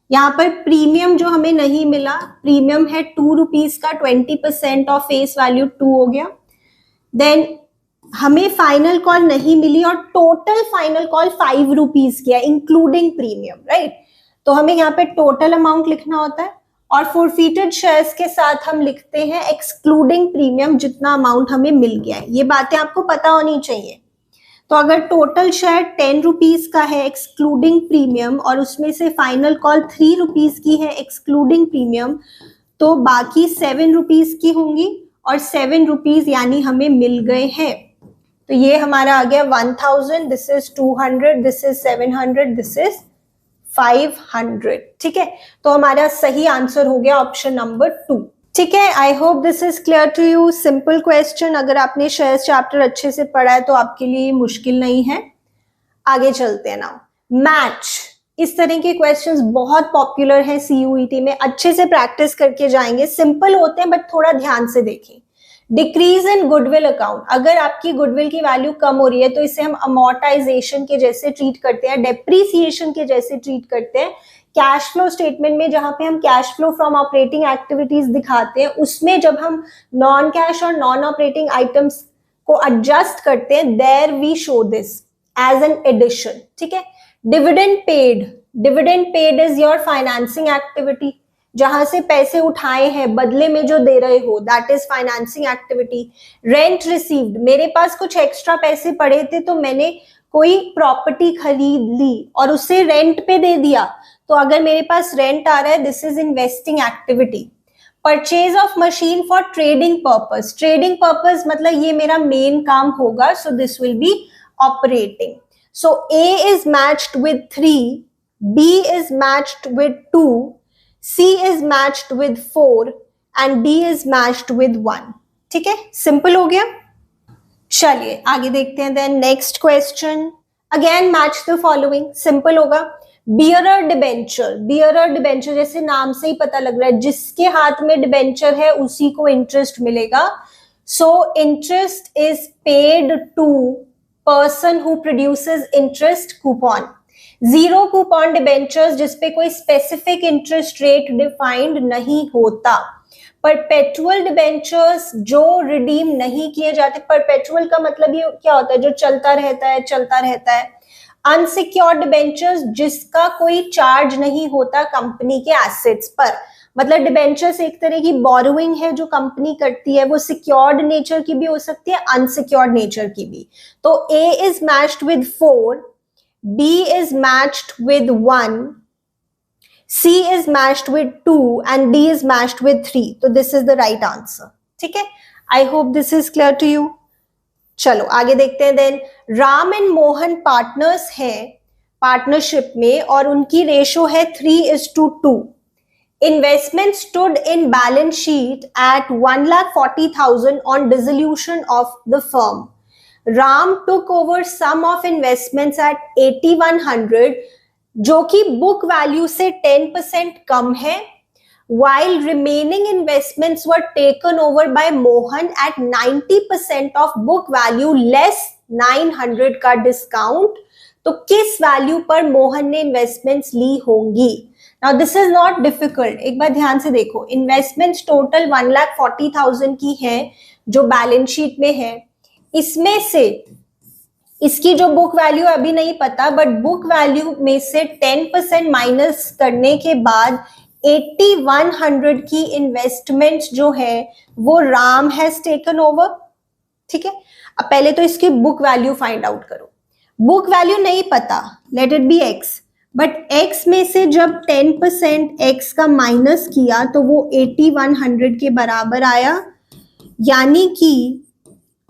यहाँ पर प्रीमियम जो हमें नहीं मिला, प्रीमियम है 2 रुपीज का, 20% ऑफ फेस वैल्यू 2 हो गया। देन हमें फाइनल कॉल नहीं मिली और टोटल फाइनल कॉल 5 रुपीज की है इंक्लूडिंग प्रीमियम, राइट? तो हमें यहाँ पे टोटल अमाउंट लिखना होता है, और फोरफीटेड शेयर्स के साथ हम लिखते हैं एक्सक्लूडिंग प्रीमियम, जितना अमाउंट हमें मिल गया है। ये बातें आपको पता होनी चाहिए। तो अगर टोटल शेयर 10 रुपीज का है एक्सक्लूडिंग प्रीमियम, और उसमें से फाइनल कॉल 3 रुपीज की है एक्सक्लूडिंग प्रीमियम, तो बाकी 7 रुपीज की होंगी, और 7 रुपीज यानी हमें मिल गए हैं। तो ये हमारा आ गया 1000, this is 200, this is 700, this is 500, ठीक है? तो हमारा सही आंसर हो गया ऑप्शन नंबर 2, ठीक है? I hope this is clear to you. Simple question, अगर आपने शेयर्स चैप्टर अच्छे से पढ़ा है तो आपके लिए मुश्किल नहीं है। आगे चलते हैं नाउ। मैच, इस तरह के क्वेश्चंस बहुत पॉपुलर हैं सीयूईटी में, अच्छे से प्रैक्टिस करके जाएंगे। सिंपल होते हैं बट थोड़ा ध्यान से देखें। डिक्रीज इन गुडविल अकाउंट, अगर आपकी गुडविल की वैल्यू कम हो रही है तो इसे हम अमोर्टाइजेशन के जैसे ट्रीट करते हैं, डेप्रीसिएशन के जैसे ट्रीट करते हैं। कैश फ्लो स्टेटमेंट में जहां पे हम cash flow from operating activities दिखाते हैं, उसमें जब हम नॉन कैश और नॉन ऑपरेटिंग आइटम्स को एडजस्ट करते हैं, there we show this as an addition. ठीक है। Dividend paid, dividend paid is your financing activity, जहां से पैसे उठाए हैं बदले में जो दे रहे हो, that is financing activity. Rent received, मेरे पास कुछ एक्स्ट्रा पैसे पड़े थे तो मैंने कोई प्रॉपर्टी खरीद ली और उसे रेंट पे दे दिया, तो अगर मेरे पास रेंट आ रहा है, this is investing activity. Purchase of machine for trading purpose, trading purpose मतलब ये मेरा मेन काम होगा, सो this will B operating. So A is matched with 3, B is matched with 2, C is matched with 4 and D is matched with 1। ठीक है, simple हो गया। चलिए आगे देखते हैं। Then next question, again match the following, simple होगा। Bearer debenture, bearer debenture जैसे नाम से ही पता लग रहा है, जिसके हाथ में डिबेंचर है उसी को इंटरेस्ट मिलेगा। So interest is paid to person who produces interest coupon. Zero coupon debentures जिसपे कोई स्पेसिफिक इंटरेस्ट रेट डिफाइंड नहीं होता। परपेचुअल डिबेंचर्स जो रिडीम नहीं किए जाते, परपेचुअल का मतलब ये क्या होता है, जो चलता रहता है, चलता रहता है। अनसिक्योर्ड डिबेंचर्स जिसका कोई चार्ज नहीं होता कंपनी के एसेट्स पर, मतलब डिबेंचर्स एक तरह की बोरोइंग है जो कंपनी करती है, वो सिक्योर्ड नेचर की भी हो सकती है, अनसिक्योर्ड नेचर की भी। तो A is matched with 4, B is matched with 1, C is matched with 2 and D is matched with 3। तो this is the right answer। ठीक है, I hope this is clear to you। चलो आगे देखते हैं। Then Ram and Mohan partners हैं partnership में और उनकी रेशो है 3:2। Investment stood in balance sheet at 1,40,000 on dissolution of the firm. Ram took over some of investments at 8,100 जो कि बुक वैल्यू से 10% कम है, while remaining investments were taken over by Mohan at 90% of book value less 900 का discount. तो किस value पर मोहन ने investments ली होंगी? Now this is not difficult, एक बार ध्यान से देखो। इन्वेस्टमेंट्स टोटल 1,40,000 की है जो बैलेंस शीट में है, इसमें से इसकी जो बुक वैल्यू अभी नहीं पता, बट बुक वैल्यू में से 10% माइनस करने के बाद 8,100 की इन्वेस्टमेंट्स जो है वो राम हैज टेकन ओवर। ठीक है, अब पहले तो इसकी बुक वैल्यू फाइंड आउट करो। बुक वैल्यू नहीं पता, let it be x, but x में से जब 10% एक्स का माइनस किया तो वो 8,100 के बराबर आया, यानी कि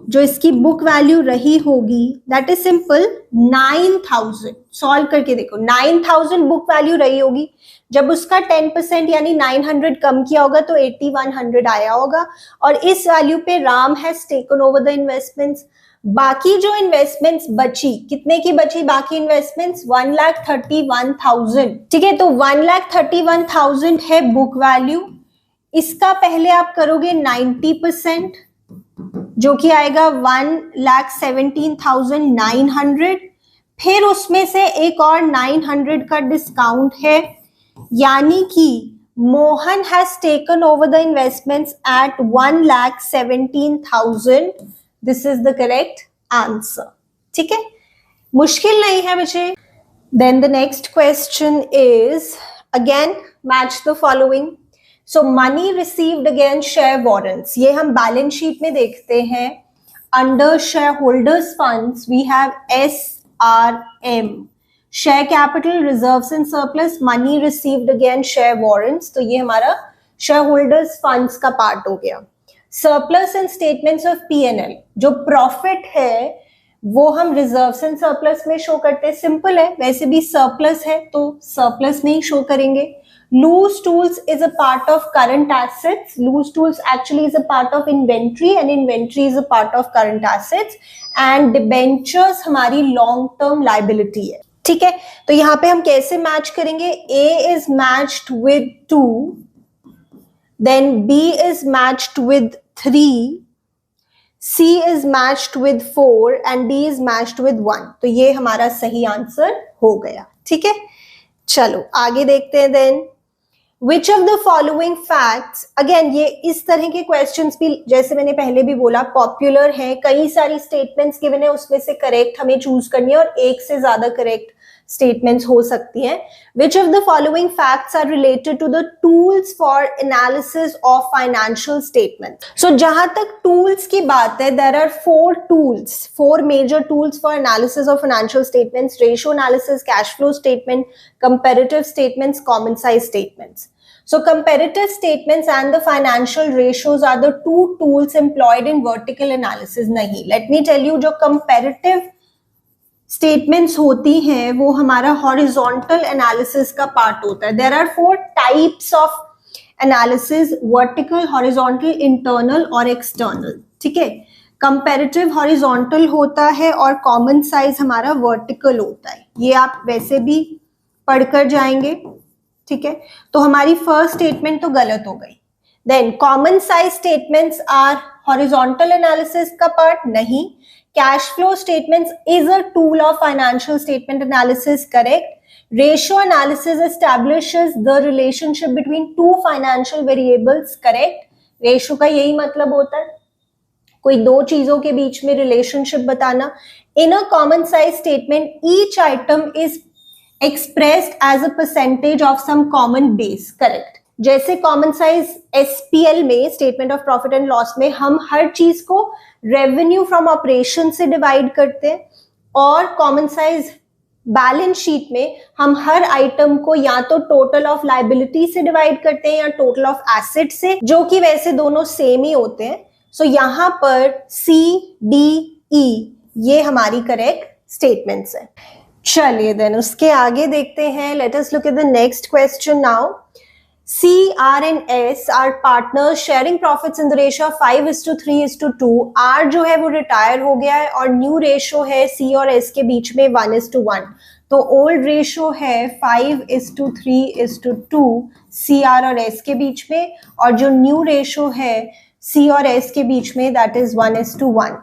जो इसकी बुक वैल्यू रही होगी दैट इज सिंपल 9,000। सॉल्व करके देखो, 9,000 बुक वैल्यू रही होगी, जब उसका 10% यानी 900 कम किया होगा तो 8,100 आया होगा, और इस वैल्यू पे Ram has taken over the investments. बाकी जो इन्वेस्टमेंट्स बची, कितने की बची बाकी इन्वेस्टमेंट्स? 1,31,000। ठीक है, तो 1,31,000 है बुक वैल्यू, इसका पहले आप करोगे 90% जो कि आएगा 1,17,900, फिर उसमें से एक और 900 का डिस्काउंट है, यानी कि Mohan has taken over the investments at 1,17,000। This is the correct answer. ठीक है, मुश्किल नहीं है बच्चे। Then the next question is again match the following. So money received again share warrants, ये हम बैलेंस शीट में देखते हैं। Under share holders funds we have SRM, share capital reserves and surplus, money received again share warrants, तो ये हमारा share holders funds का part हो गया। Surplus and statements of P&L, जो प्रॉफिट है वो हम रिजर्व्स एंड सरप्लस में शो करते हैं, सिंपल है, वैसे भी सरप्लस है तो सरप्लस में ही शो करेंगे। Loose tools is a part of current assets. Loose tools actually is a part of inventory and inventory is a part of current assets. And debentures हमारी long term liability है। ठीक है, तो यहाँ पे हम कैसे मैच करेंगे? A is matched with 2, then B is matched with 3 C is matched with 4 and D is matched with 1. तो ये हमारा सही आंसर हो गया. ठीक है, चलो आगे देखते हैं. Then Which of the following facts, again ये इस तरह के क्वेश्चंस भी जैसे मैंने पहले भी बोला पॉपुलर है, कई सारी स्टेटमेंट्स गिवन है, उसमें से करेक्ट हमें चूज करनी है और एक से ज्यादा करेक्ट स्टेटमेंट्स हो सकती हैं. Which of the following facts are related to the tools for analysis of financial statements? So जहां तक tools की बात है, there are four major tools for analysis of financial statements: ratio analysis, cash flow statement, comparative statements, common size statements. So comparative statements and the financial ratios are the two tools employed in vertical analysis. नहीं, let me tell you, जो comparative statements होती हैं वो हमारा horizontal analysis का part होता है. There are 4 types of analysis: vertical, horizontal, internal और एक्सटर्नल. ठीक है, कंपैरेटिव हॉरिजॉन्टल होता है और कॉमन साइज हमारा वर्टिकल होता है. ये आप वैसे भी पढ़कर जाएंगे. ठीक है, तो हमारी फर्स्ट स्टेटमेंट तो गलत हो गई. Then common size statements are horizontal analysis का पार्ट नहीं. Cash flow statements is a tool of financial statement analysis, correct. Ratio analysis establishes the relationship between two financial variables, correct. Ratio का यही मतलब होता है, कोई दो चीजों के बीच में रिलेशनशिप बताना. In a common size statement, each item is expressed as a percentage of some common base, correct. जैसे कॉमन साइज SPL में, statement of profit and loss में, हम हर चीज को रेवेन्यू फ्रॉम ऑपरेशन से डिवाइड करते हैं, और कॉमन साइज बैलेंस शीट में हम हर आइटम को या तो टोटल ऑफ लायबिलिटी से डिवाइड करते हैं या टोटल ऑफ एसेट से, जो कि वैसे दोनों सेम ही होते हैं. सो यहाँ पर CDE ये हमारी करेक्ट स्टेटमेंट्स है. चलिए देन उसके आगे देखते हैं. Let us look at the next question now. C, R and S are partners sharing profits in the ratio of 5:3:2. R जो है वो रिटायर हो गया है और न्यू रेशो है C और S के बीच में 1:1. तो ओल्ड रेशो है 5:3:2 C, R और S के बीच में, और जो न्यू रेशो है C और S के बीच में that is 1:1.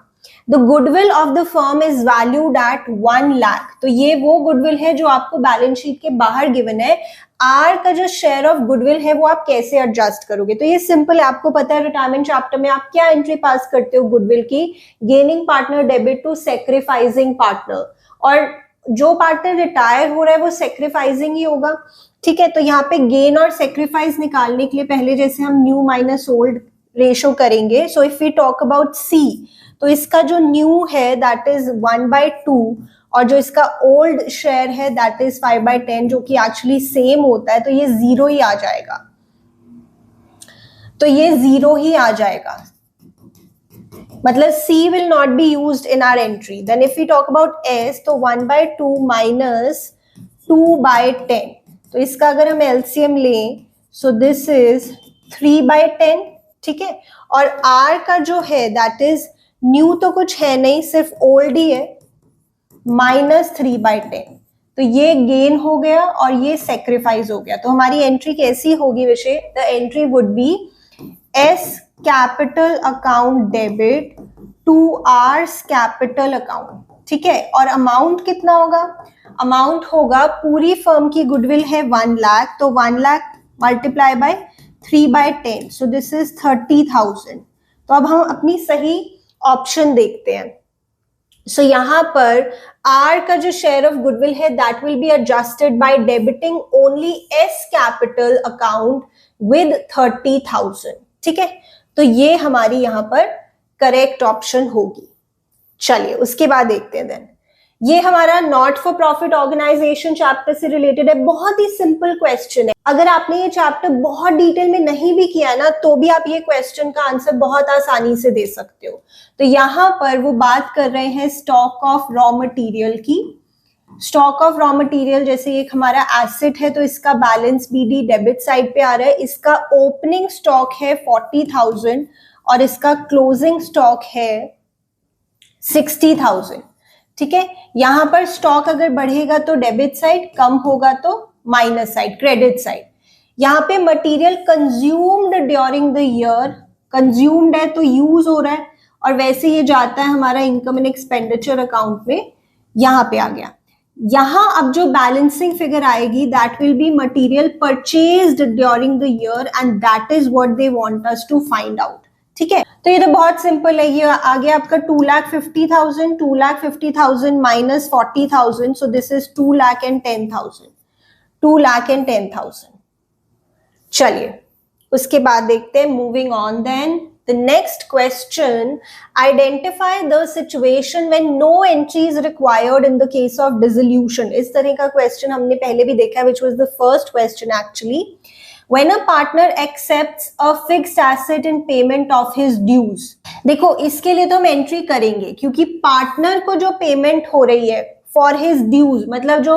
The goodwill of the firm is valued at 1 lakh. तो ये वो गुडविल है जो आपको बैलेंस शीट के बाहर गिवन है. आर का जो शेयर ऑफ गुडविल है वो आप कैसे एडजस्ट करोगे? तो ये सिंपल है, आपको पता है रिटायरमेंट चैप्टर में आप क्या एंट्री पास करते हो गुडविल की, gaining partner debit to sacrificing partner, और जो पार्टनर रिटायर हो रहा है वो सेक्रीफाइसिंग ही होगा. ठीक है, तो यहाँ पे गेन और सेक्रीफाइस निकालने के लिए पहले जैसे हम न्यू माइनस ओल्ड रेशो करेंगे. So if we talk about C, तो इसका जो न्यू है दैट इज 1/2 और जो इसका ओल्ड शेयर है दैट इज 5/10, जो कि एक्चुअली सेम होता है. तो ये 0 ही आ जाएगा. तो ये 0 ही आ जाएगा, मतलब C will not be used in our entry. Then if we talk about S, तो 1/2 minus 2/10. तो इसका अगर हम LCM लें, so this is 3/10. ठीक है, और R का जो है दैट इज न्यू तो कुछ है नहीं, सिर्फ ओल्ड ही है, -3/10. तो ये गेन हो गया और ये सेक्रीफाइस हो गया. तो हमारी एंट्री कैसी होगी विषय? The entry would be S capital account debit to R's capital account. ठीक है, और अमाउंट कितना होगा? अमाउंट होगा, पूरी फर्म की गुडविल है 1 लाख, तो 1 lakh multiply by 3/10, so this is 30,000. तो अब हम अपनी सही ऑप्शन देखते हैं. सो यहाँ पर आर का जो शेयर ऑफ गुडविल है that will be adjusted by debiting only S capital account with 30,000. ठीक है, तो ये हमारी यहाँ पर करेक्ट ऑप्शन होगी. चलिए उसके बाद देखते हैं. देन ये हमारा not for profit organisation chapter से रिलेटेड है. बहुत ही सिंपल क्वेश्चन है. अगर आपने ये चैप्टर बहुत डिटेल में नहीं भी किया ना, तो भी आप ये क्वेश्चन का आंसर बहुत आसानी से दे सकते हो. तो यहाँ पर वो बात कर रहे हैं स्टॉक ऑफ रॉ मटेरियल की. स्टॉक ऑफ रॉ मटेरियल जैसे एक हमारा एसेट है, तो इसका बैलेंस BD डेबिट साइड पे आ रहा है. इसका ओपनिंग स्टॉक है 40,000 और इसका क्लोजिंग स्टॉक है 60,000. ठीक है, यहां पर स्टॉक अगर बढ़ेगा तो डेबिट साइड, कम होगा तो माइनस साइड, क्रेडिट साइड. यहाँ पे material consumed during the year, consumed है तो यूज हो रहा है, और वैसे ये जाता है हमारा इनकम एंड एक्सपेंडिचर अकाउंट में, यहाँ पे आ गया। यहाँ अब जो बैलेंसिंग फिगर आएगी that will be material purchased during the year and that is what they want us to find out. ठीक है, तो ये तो बहुत सिंपल है। ये आ गया आपका 2,50,000, 2,50,000 माइनस 40,000, सो दिस इज 2,10,000, 2,10,000। चलिए उसके बाद देखते हैं, moving on then the next question, identify the situation when no entry is required in the case of dissolution। इस तरह का क्वेश्चन हमने पहले भी देखा, which was the first question actually। when a partner accepts a fixed asset in payment of his dues। देखो इसके लिए तो हम एंट्री करेंगे क्योंकि पार्टनर को जो पेमेंट हो रही है फॉर हिज ड्यूज, मतलब जो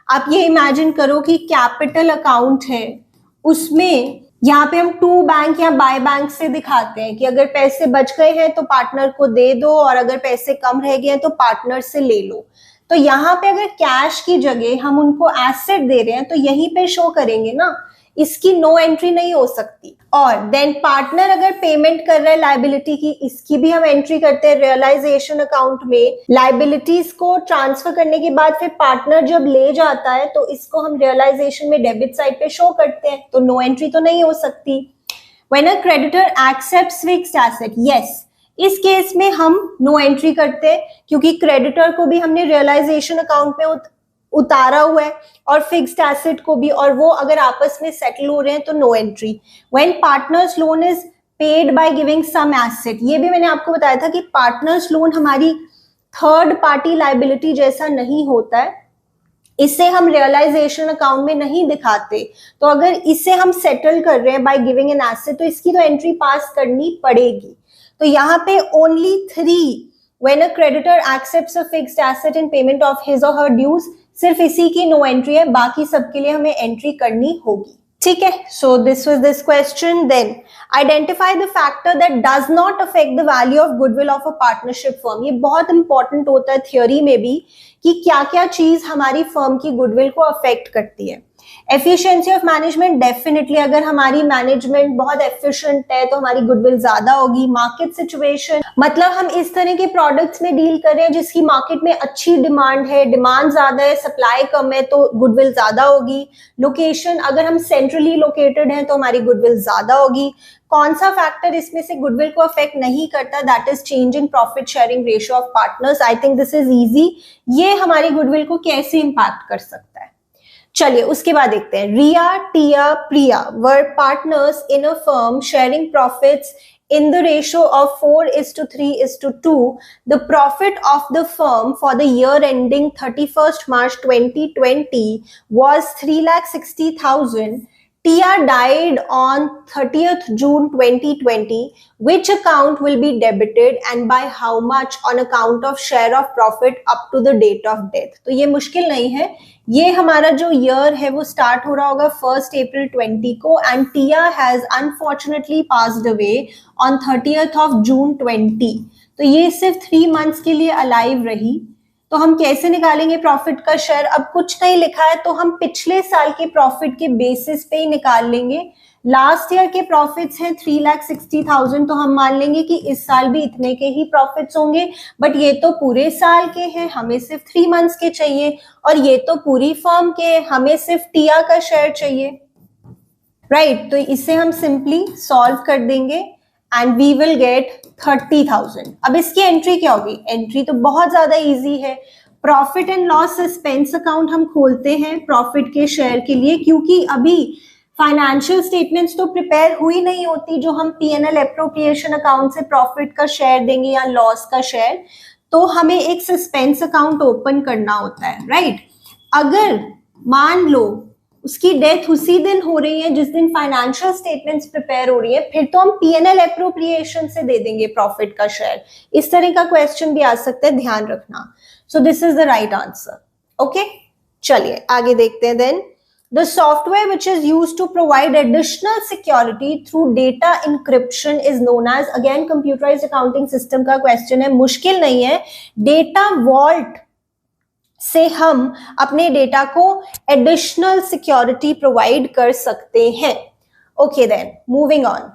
आप ये इमेजिन करो कि कैपिटल अकाउंट है, उसमें यहाँ पे हम टू बैंक या बाय बैंक से दिखाते हैं कि अगर पैसे बच गए हैं तो पार्टनर को दे दो और अगर पैसे कम रह गए हैं तो पार्टनर से ले लो। तो यहाँ पे अगर कैश की जगह हम उनको एसेट दे रहे हैं तो यहीं पे शो करेंगे ना, इसकी नो एंट्री नहीं हो सकती। और देन पार्टनर अगर पेमेंट कर रहा है लायबिलिटी की, इसकी भी हम एंट्री करते हैं रियलाइजेशन अकाउंट में। लायबिलिटीज को ट्रांसफर करने के बाद फिर पार्टनर जब ले जाता है तो इसको हम रियलाइजेशन में डेबिट साइड पे शो करते हैं, तो नो एंट्री तो नहीं हो सकती। When a creditor accepts fixed asset, yes, इस केस में हम नो एंट्री करते हैं क्योंकि क्रेडिटर को भी हमने रियलाइजेशन अकाउंट में उतारा हुआ है और फिक्स्ड एसेट को भी, और वो अगर आपस में सेटल हो रहे हैं तो no entry. When partners loan is paid by giving some asset, ये भी मैंने आपको बताया था कि पार्टनर्स लोन हमारी थर्ड पार्टी लायबिलिटी जैसा नहीं होता है, इसे हम रियलाइजेशन अकाउंट में नहीं दिखाते। तो अगर इसे हम सेटल कर रहे हैं बाय गिविंग एन एसेट तो इसकी तो एंट्री पास करनी पड़ेगी। तो यहाँ पे only 3 when a creditor accepts a fixed asset in payment of his और हर ड्यूज, सिर्फ इसी की नो एंट्री है, बाकी सबके लिए हमें एंट्री करनी होगी। ठीक है, so this was this question. Then identify the factor that does not affect the value of goodwill of a partnership firm. ये बहुत इंपॉर्टेंट होता है थ्योरी में भी कि क्या क्या चीज हमारी फर्म की गुडविल को अफेक्ट करती है। एफिशिएंसी ऑफ मैनेजमेंट, डेफिनेटली अगर हमारी मैनेजमेंट बहुत एफिशिएंट है तो हमारी गुडविल ज्यादा होगी। मार्केट सिचुएशन, मतलब हम इस तरह के प्रोडक्ट्स में डील कर रहे हैं जिसकी मार्केट में अच्छी डिमांड है, डिमांड ज्यादा है, सप्लाई कम है, तो गुडविल ज्यादा होगी। लोकेशन, अगर हम सेंट्रली लोकेटेड हैं तो हमारी गुडविल ज्यादा होगी। कौन सा फैक्टर इसमें से गुडविल को अफेक्ट नहीं करता, that is change in profit sharing ratio of partners. I think this is easy. ये हमारी गुडविल को कैसे इंपैक्ट कर सकता है। चलिए उसके बाद देखते हैं। Riya, Tia, Priya were partners in a firm sharing profits in the ratio of 4:3:2. The profit of the firm for the year ending 31st March 2020 was 3,60,000. Tia died on 30th June 2020. Which account will be debited and by how much on account of share of profit up to the date of death? तो ये मुश्किल नहीं है, ये हमारा जो year है वो स्टार्ट हो रहा होगा 1 अप्रैल 20 को and Tia has unfortunately passed away on 30th of June 20। तो ये सिर्फ 3 months के लिए अलाइव रही। तो हम कैसे निकालेंगे प्रॉफिट का शेयर? अब कुछ नहीं लिखा है तो हम पिछले साल के प्रॉफिट के बेसिस पे ही निकाल लेंगे। लास्ट ईयर के प्रॉफिट्स हैं 3,60,000, तो हम मान लेंगे कि इस साल भी इतने के ही प्रॉफिट्स होंगे। बट ये तो पूरे साल के हैं, हमें सिर्फ 3 months के चाहिए, और ये तो पूरी फर्म के, हमें सिर्फ टिया का शेयर चाहिए, राइट? तो इसे हम सिंपली सॉल्व कर देंगे एंड वी विल गेट 30,000। अब इसकी एंट्री क्या होगी? एंट्री तो बहुत ज्यादा इजी है। Profit and loss suspense account हम खोलते हैं प्रॉफिट के शेयर के लिए, क्योंकि अभी फाइनेंशियल स्टेटमेंट्स तो प्रिपेयर हुई नहीं होती जो हम P&L एप्रोप्रिएशन अकाउंट से प्रॉफिट का शेयर देंगे या लॉस का शेयर, तो हमें एक सस्पेंस अकाउंट ओपन करना होता है, राइट? अगर मान लो उसकी डेथ उसी दिन हो रही है जिस दिन फाइनेंशियल स्टेटमेंट्स प्रिपेयर हो रही है, फिर तो हम P&L एप्रोप्रिएशन से दे देंगे प्रॉफिट का शेयर। इस तरह का क्वेश्चन भी आ सकता है, ध्यान रखना। So this is the right answer. Okay, चलिए आगे देखते हैं। Then the software which is used to provide additional security through data encryption is known as, again computerized accounting system का क्वेश्चन है, मुश्किल नहीं है। डेटा वॉल्ट से हम अपने डेटा को एडिशनल सिक्योरिटी प्रोवाइड कर सकते हैं। Okay then moving on.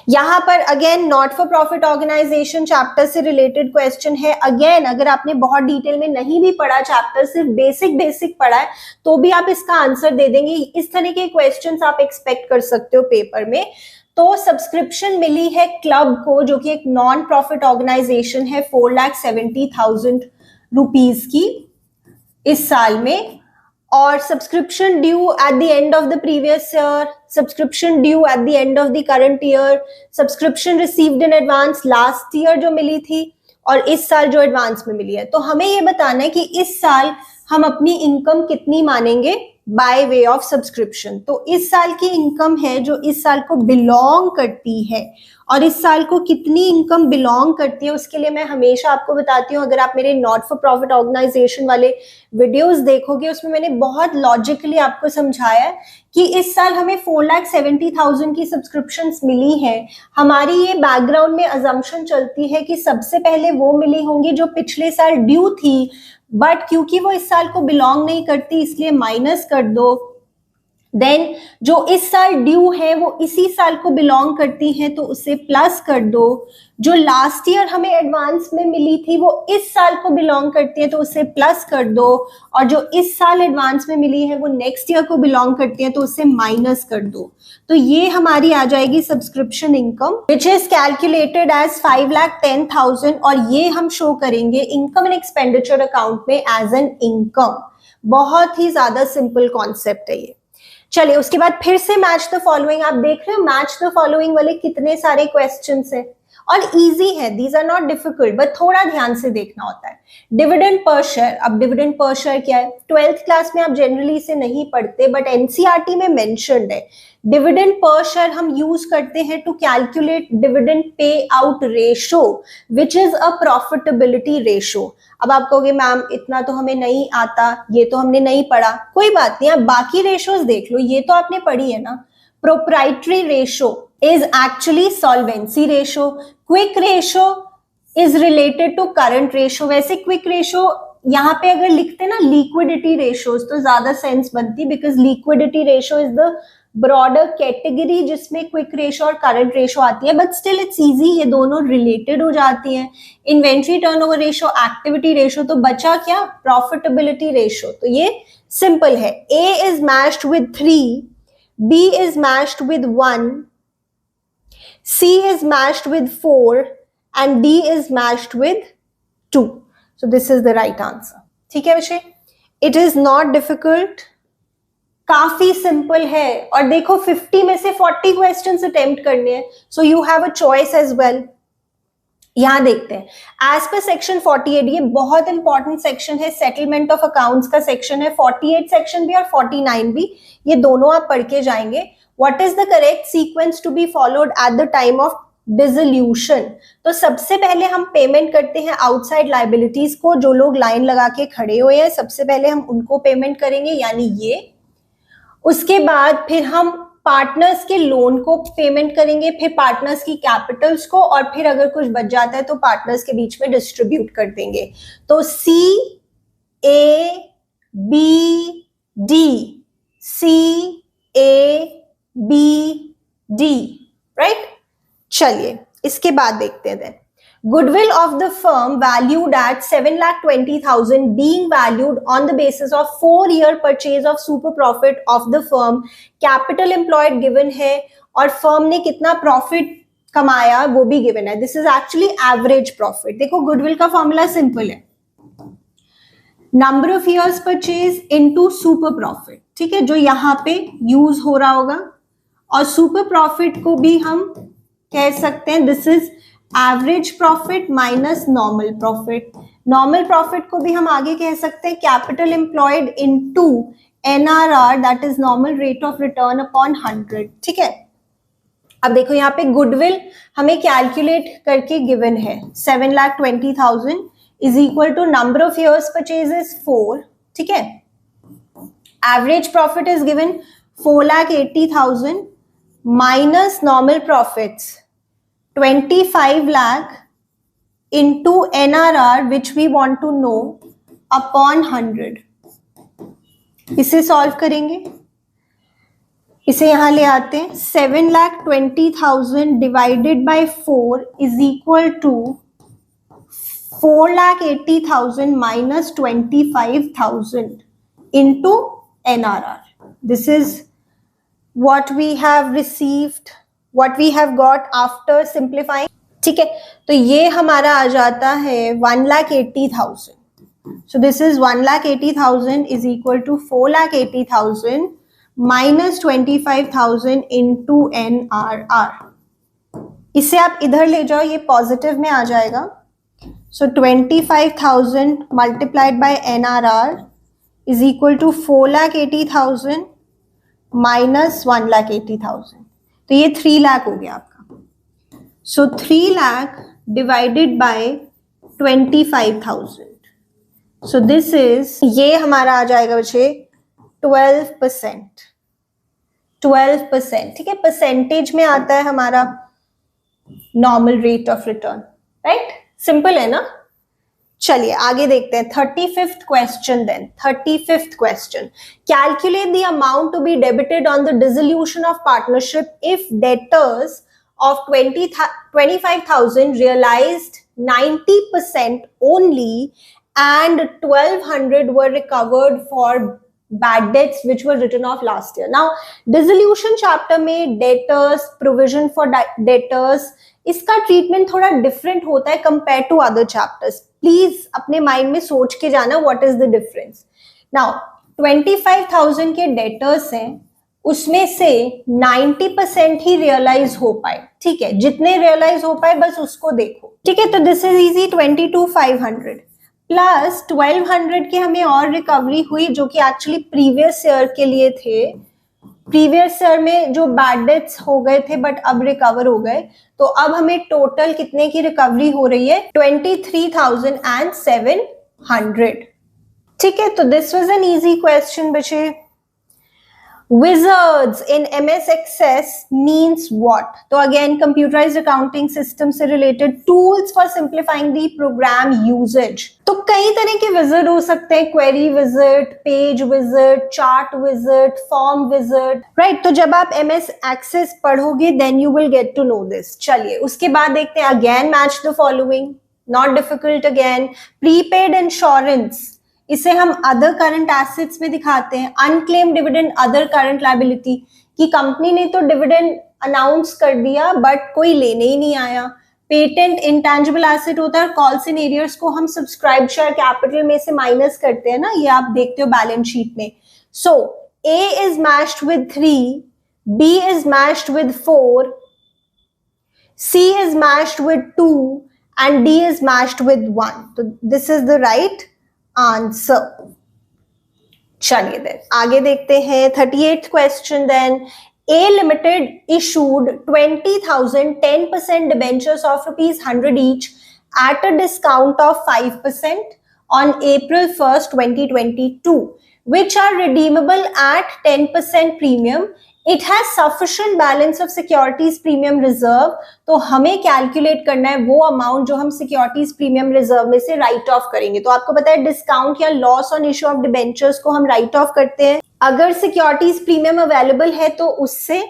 यहाँ पर again not for profit organisation chapter से रिलेटेड क्वेश्चन है। अगेन अगर आपने बहुत डिटेल में नहीं भी पढ़ा चैप्टर, सिर्फ बेसिक पढ़ा है, तो भी आप इसका आंसर दे देंगे। इस तरह के क्वेश्चंस आप एक्सपेक्ट कर सकते हो पेपर में। तो सब्सक्रिप्शन मिली है क्लब को, जो कि एक नॉन प्रॉफिट ऑर्गेनाइजेशन है, 4,70,000 रुपीज की इस साल में। और subscription due at the end of the previous year, subscription due at the end of the current year, subscription received in advance last year जो मिली थी, और इस साल जो एडवांस में मिली है। तो हमें ये बताना है कि इस साल हम अपनी इनकम कितनी मानेंगे बाय वे ऑफ सब्सक्रिप्शन। तो इस साल की इनकम है जो इस साल को बिलोंग करती है, और इस साल को कितनी इनकम बिलोंग करती है उसके लिए मैं हमेशा आपको बताती हूँ। अगर आप मेरे नॉट फॉर प्रॉफिट ऑर्गेनाइजेशन वाले वीडियोस देखोगे, उसमें मैंने बहुत लॉजिकली आपको समझाया है कि इस साल हमें 4,70,000 की सब्सक्रिप्शंस मिली है। हमारी ये बैकग्राउंड में अजम्पशन चलती है कि सबसे पहले वो मिली होंगी जो पिछले साल ड्यू थी, बट क्योंकि वो इस साल को बिलोंग नहीं करती इसलिए माइनस कर दो। देन जो इस साल ड्यू है वो इसी साल को बिलोंग करती है तो उसे प्लस कर दो। जो लास्ट ईयर हमें एडवांस में मिली थी वो इस साल को बिलोंग करती है तो उसे प्लस कर दो, और जो इस साल एडवांस में मिली है वो नेक्स्ट ईयर को बिलोंग करती है तो उसे माइनस कर दो। तो ये हमारी आ जाएगी subscription income, which is calculated as 5,10,000, और ये हम शो करेंगे इनकम एंड एक्सपेंडिचर अकाउंट में एज एन इनकम। बहुत ही ज्यादा सिंपल कॉन्सेप्ट है ये। चलिए उसके बाद फिर से मैच द फॉलोइंग, आप देख रहे हो मैच द फॉलोइंग वाले कितने सारे क्वेश्चंस हैं, और इजी है, these are not difficult, but थोड़ा ध्यान से देखना होता है। डिविडेंड पर शेयर, अब डिविडेंड पर शेयर क्या है, 12th क्लास में आप जनरली इसे नहीं पढ़ते, बट एनसीईआरटी में मेंशन्ड है। डिविडेंड पर शेयर हम यूज करते हैं to calculate dividend pay out ratio, which is a profitability ratio. अब आप कहोगे मैम इतना तो हमें नहीं आता, ये तो हमने नहीं पढ़ा, कोई बात नहीं, आप बाकी रेशोज देख लो, ये तो आपने पढ़ी है ना। Proprietary ratio is actually solvency ratio, quick ratio is related to current ratio. वैसे क्विक रेशो यहाँ पे अगर लिखते ना लिक्विडिटी रेशोज तो ज्यादा सेंस बनती, because liquidity ratio is the broader category जिसमें क्विक रेशो और करंट रेशो आती है, बट स्टिल इट्स इजी, ये दोनों रिलेटेड हो जाती हैं। Inventory turnover ratio, activity ratio, तो बचा क्या, प्रॉफिटेबिलिटी रेशो। तो ये सिंपल है, A is matched with 3, B is matched with 1, C is matched with 4 and D is matched with 2। So this is the right answer. ठीक है बच्चे, it is not difficult, काफी सिंपल है। और देखो 50 में से 40 क्वेश्चंस अटेम्प्ट करने हैं, so you have a choice as well. यहां देखते हैं एज पर सेक्शन 48, ये बहुत इंपॉर्टेंट सेक्शन है, सेटलमेंट ऑफ अकाउंट्स का सेक्शन है, 48 सेक्शन भी और 49 भी, ये दोनों आप पढ़ के जाएंगे। What is the correct sequence to be followed at the time of dissolution. तो सबसे पहले हम पेमेंट करते हैं आउटसाइड लाइबिलिटीज को, जो लोग लाइन लगा के खड़े हुए हैं सबसे पहले हम उनको पेमेंट करेंगे, यानी ये। उसके बाद फिर हम पार्टनर्स के लोन को पेमेंट करेंगे, फिर पार्टनर्स की कैपिटल्स को, और फिर अगर कुछ बच जाता है तो पार्टनर्स के बीच में डिस्ट्रीब्यूट कर देंगे। तो C A B D, C A B D, right. चलिए इसके बाद देखते हैं। Goodwill of the firm valued at 7,20,000 being valued on the basis of 4-year purchase of super profit of the firm. Capital employed given है और firm ने कितना profit कमाया वो भी given है. This is actually average profit. देखो goodwill का formula simple है, number of years purchase into super profit. ठीक है, जो यहाँ पे use हो रहा होगा, और super profit को भी हम कह सकते हैं this is average profit minus normal profit. Normal profit को भी हम आगे कह सकते हैं capital employed into NRR, that is normal rate of return upon 100। ठीक है, अब देखो यहाँ पे गुडविल हमें कैलकुलेट करके गिवन है 7,20,000 is equal to number of years purchases 4। ठीक है, average profit is given 4,80,000 minus normal profits 25 lakh into NRR which we want to know upon 100। इसे सॉल्व करेंगे, इसे यहां ले आते हैं, 7,20,000 divided by 4 is equal to 4,80,000 minus 25,000 into NRR. This is what we have received, what we have got after simplifying. ठीक है, तो ये हमारा आ जाता है 1,80,000. So this is 1,80,000 is equal to 4,80,000 minus 25,000 into NRR. इसे आप इधर ले जाओ, ये पॉजिटिव में आ जाएगा. So 25,000 multiplied by NRR is equal to 4,80,000 minus 1,80,000. तो ये 3 लाख हो गया आपका. So 3 lakh divided by 25,000. So this is, ये हमारा आ जाएगा बच्चे 12%. 12%, ठीक है, परसेंटेज में आता है हमारा normal rate of return, right? Simple है ना. चलिए आगे देखते हैं 35th question. Then 35th question, calculate the amount to be debited on the dissolution of partnership if debtors of 25,000 realized 90% only and 1,200 were recovered for bad debts which were written off last year. Now dissolution chapter में debtors, provision for debtors, इसका treatment थोड़ा different होता है compared to other chapters. Please अपने mind में सोच के जाना what is the difference. Now 25,000 के debtors हैं, उसमें से 90% ही रियलाइज हो पाए. ठीक है, जितने रियलाइज हो पाए बस उसको देखो. ठीक है, तो दिस इज इजी. 22,500 प्लस 1,200 के हमें और रिकवरी हुई जो कि एक्चुअली प्रीवियस ईयर के लिए थे. प्रीवियस ईयर में जो बैड डेट्स हो गए थे बट अब रिकवर हो गए, तो अब हमें टोटल कितने की रिकवरी हो रही है? 23,700. ठीक है, तो this was an easy question बच्चे. Wizards in MS Access means what? तो again computerized accounting system से related tools for simplifying the program usage. तो कई तरह के wizard हो सकते हैं, query wizard, page wizard, chart wizard, form wizard, right? तो जब आप MS Access पढ़ोगे then you will get to know this. चलिए उसके बाद देखते हैं again match the following, not difficult again. Prepaid insurance, इसे हम अदर करंट एसेट्स में दिखाते हैं. Unclaim dividend other current liability, कि कंपनी ने तो डिविडेंड अनाउंस कर दिया बट कोई लेने ही नहीं आया. पेटेंट इंटेंजिबल एसेट होता है. कॉल्स इन एरियर्स को हम सब्सक्राइब शेयर कैपिटल में से माइनस करते हैं ना, ये आप देखते हो बैलेंस शीट में. So A is matched with 3, B is matched with 4, C is matched with 2 and D is matched with 1. तो this is the right answer. चलिए देन आगे देखते हैं 38th क्वेश्चन. देन A Limited issued 20,000 10% debentures of ₹100 each at a discount of 5% on April 1st, 2022, which are redeemable at 10% premium. It has sufficient balance of securities premium reserve. तो हमें calculate करना है वो अमाउंट जो हम सिक्योरिटीज प्रीमियम रिजर्व में से right of करेंगे. तो आपको पता है डिस्काउंट या loss on issue of debentures को हम राइट ऑफ करते हैं अगर सिक्योरिटीज प्रीमियम अवेलेबल है तो उससे,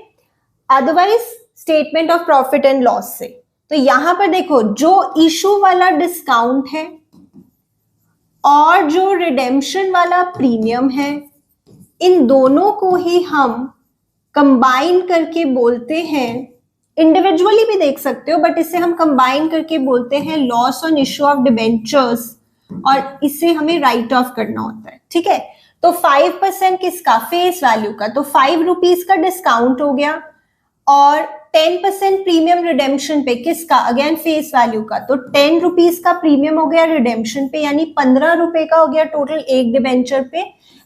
otherwise statement of profit and loss से. तो यहां पर देखो जो इशू वाला डिस्काउंट है और जो रिडेम्पशन वाला प्रीमियम है, इन दोनों को ही हम कंबाइन करके बोलते हैं, इंडिविजुअली भी देख सकते हो बट इसे हम कंबाइन करके बोलते हैं loss on issue of debentures, और इसे हमें राइट ऑफ करना होता है. ठीक है, तो 5% किसका? फेस वैल्यू का. तो 5 रुपीज का डिस्काउंट हो गया और 10% प्रीमियम रिडेम्पशन पे किसका? अगेन फेस वैल्यू का. तो 10 रुपीज का प्रीमियम हो गया रिडेम्पशन पे, यानी 15 रुपए का हो गया टोटल एक डिबेंचर पे.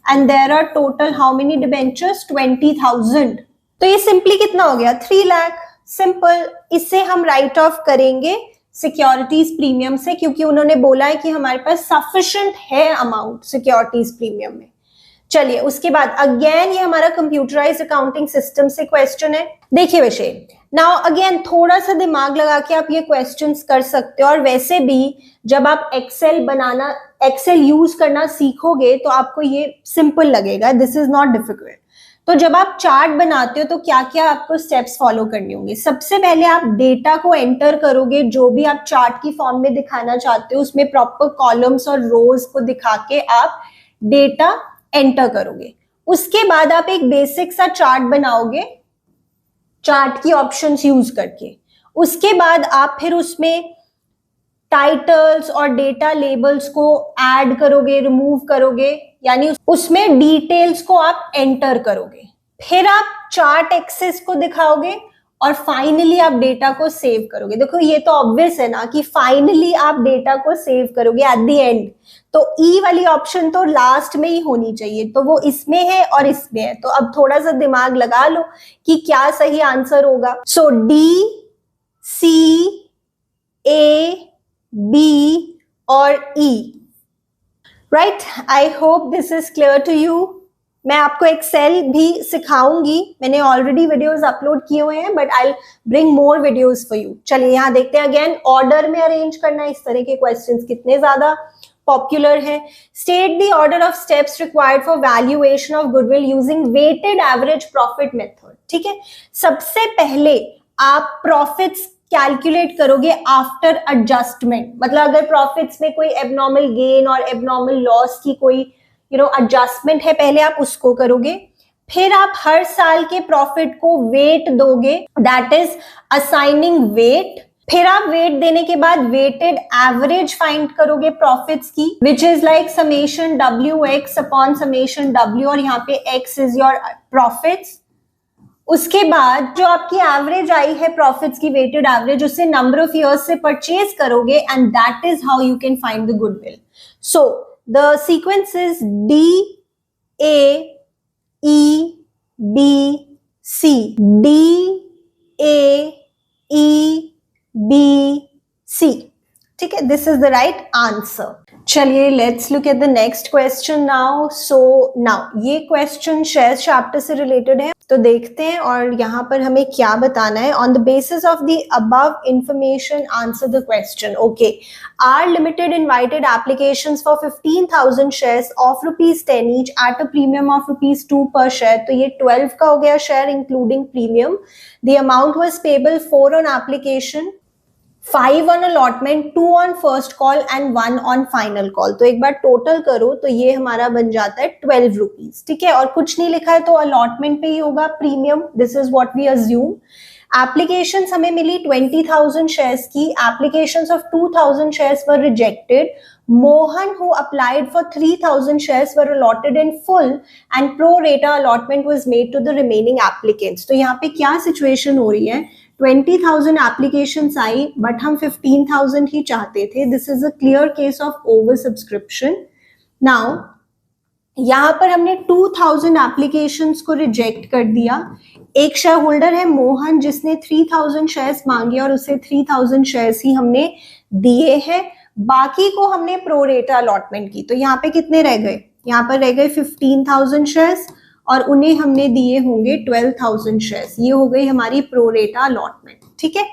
And there are total how many debentures? 20,000. तो ये सिंपली कितना हो गया? 3 लाख. सिंपल. इसे हम राइट ऑफ करेंगे सिक्योरिटीज प्रीमियम से, क्योंकि उन्होंने बोला है कि हमारे पास सफिशिएंट है अमाउंट सिक्योरिटीज प्रीमियम में. चलिए उसके बाद अगेन ये हमारा कंप्यूटराइज्ड अकाउंटिंग सिस्टम से क्वेश्चन है. देखिए वैसे नाउ अगेन थोड़ा सा दिमाग लगा के आप ये क्वेश्चंस कर सकते हो, और वैसे भी जब आप एक्सेल यूज करना सीखोगे तो आपको ये सिंपल लगेगा. This is not difficult. तो जब आप चार्ट बनाते हो तो क्या क्या आपको स्टेप्स फॉलो करने होंगे। सबसे पहले आप डेटा को एंटर करोगे, जो भी आप चार्ट की फॉर्म में दिखाना चाहते हो उसमें प्रॉपर कॉलम्स और रोज को दिखा के आप डेटा एंटर करोगे। उसके बाद आप एक बेसिक सा चार्ट बनाओगे चार्ट की ऑप्शंस यूज करके। उसके बाद आप फिर उसमें टाइटल्स और डेटा लेबल्स को ऐड करोगे, रिमूव करोगे, यानी उसमें डिटेल्स को आप एंटर करोगे। फिर आप चार्ट एक्सेस को दिखाओगे और फाइनली आप डेटा को सेव करोगे। देखो ये तो ऑब्वियस है ना कि फाइनली आप डेटा को सेव करोगे एट द एंड। तो ई वाली ऑप्शन तो लास्ट में ही होनी चाहिए, तो वो इसमें है और इसमें है। तो अब थोड़ा सा दिमाग लगा लो कि क्या सही आंसर होगा। सो डी, सी, ए, बी और E, right. I hope this is clear to you. मैं आपको एक्सेल भी सिखाऊंगी, मैंने ऑलरेडी वीडियोस अपलोड किए हुए हैं, but I bring more videos for you. चलिए यहाँ देखते हैं, अगेन ऑर्डर में अरेंज करना, इस तरह के क्वेश्चंस कितने ज्यादा पॉपुलर है। State the order of steps required for valuation of goodwill using weighted average profit method. ठीक है, सबसे पहले आप प्रॉफिट्स कैलकुलेट करोगे आफ्टर एडजस्टमेंट, मतलब अगर प्रॉफिट्स में कोई एबनॉर्मल गेन और एबनॉर्मल लॉस की कोई एडजस्टमेंट है, पहले आप उसको करोगे। फिर आप हर साल के प्रॉफिट को वेट दोगे, दैट इज असाइनिंग वेट। फिर आप वेट देने के बाद वेटेड एवरेज फाइंड करोगे प्रॉफिट्स की, which is like summation W x upon summation W, और यहाँ पे एक्स इज योर प्रॉफिट्स। उसके बाद जो आपकी एवरेज आई है प्रॉफिट्स की, वेटेड एवरेज, उससे नंबर ऑफ इयर्स से परचेज करोगे, and that is how you can find the goodwill. So the sequence is D, A, E, B, C. D, A, E, B, C. ठीक है, this is the right answer. चलिए let's look at the next question now. So now ये question share chapter से related है, तो देखते हैं और यहाँ पर हमें क्या बताना है। On the basis of the above information answer the question. Okay, R limited invited applications for 15,000 shares of ₹10 each at a premium of ₹2 per share. तो ये 12 का हो गया share including premium. The amount was payable 4 on application, 5 on allotment, 2 on first call and 1 on final call. तो एक बार total करो तो ये हमारा बन जाता है ₹12। ठीक है, और कुछ नहीं लिखा है तो अलॉटमेंट पे ही होगा premium, this is what we assume. Applications हमें मिली 20,000 शेयर्स की, applications of 2,000 shares were rejected. Mohan, who applied for 3,000 shares, were allotted in full and pro rata allotment was made to the remaining applicants. तो यहाँ पे क्या situation हो रही है, 20,000 एप्लीकेशंस आई बट हम 15,000 ही चाहते थे। This is a clear case of over subscription. Now यहाँ पर हमने 2,000 एप्लीकेशंस को रिजेक्ट कर दिया। एक शेयर होल्डर है मोहन जिसने 3,000 शेयर्स मांगे और उसे 3,000 शेयर्स ही हमने दिए हैं, बाकी को हमने प्रो रेटा अलॉटमेंट की। तो यहाँ पे कितने रह गए, यहाँ पर रह गए 15,000 शेयर्स और उन्हें हमने दिए होंगे 12,000 शेयर्स। ये हो गई हमारी प्रो रेटा अलॉटमेंट। ठीक है,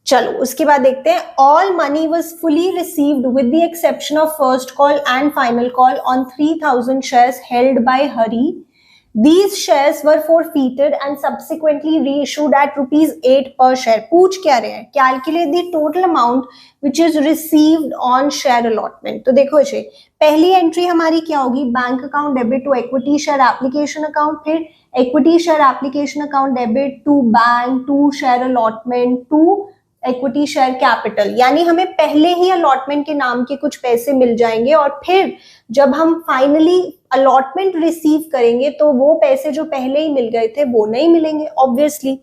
चलो उसके बाद देखते हैं। All money was fully received with the exception of first call and final call on 3,000 shares held by Hari. These shares were forfeited and subsequently reissued at ₹8 per share. पूछ क्या रहे हैं, calculate the total amount which is received on share allotment. तो देखो जी, पहली entry हमारी क्या होगी, bank account debit to equity share application account, फिर equity share application account debit to bank to share allotment to equity share capital. यानी हमें पहले ही अलॉटमेंट के नाम के कुछ पैसे मिल जाएंगे और फिर जब हम फाइनली अलॉटमेंट रिसीव करेंगे तो वो पैसे जो पहले ही मिल गए थे वो नहीं मिलेंगे ऑब्वियसली।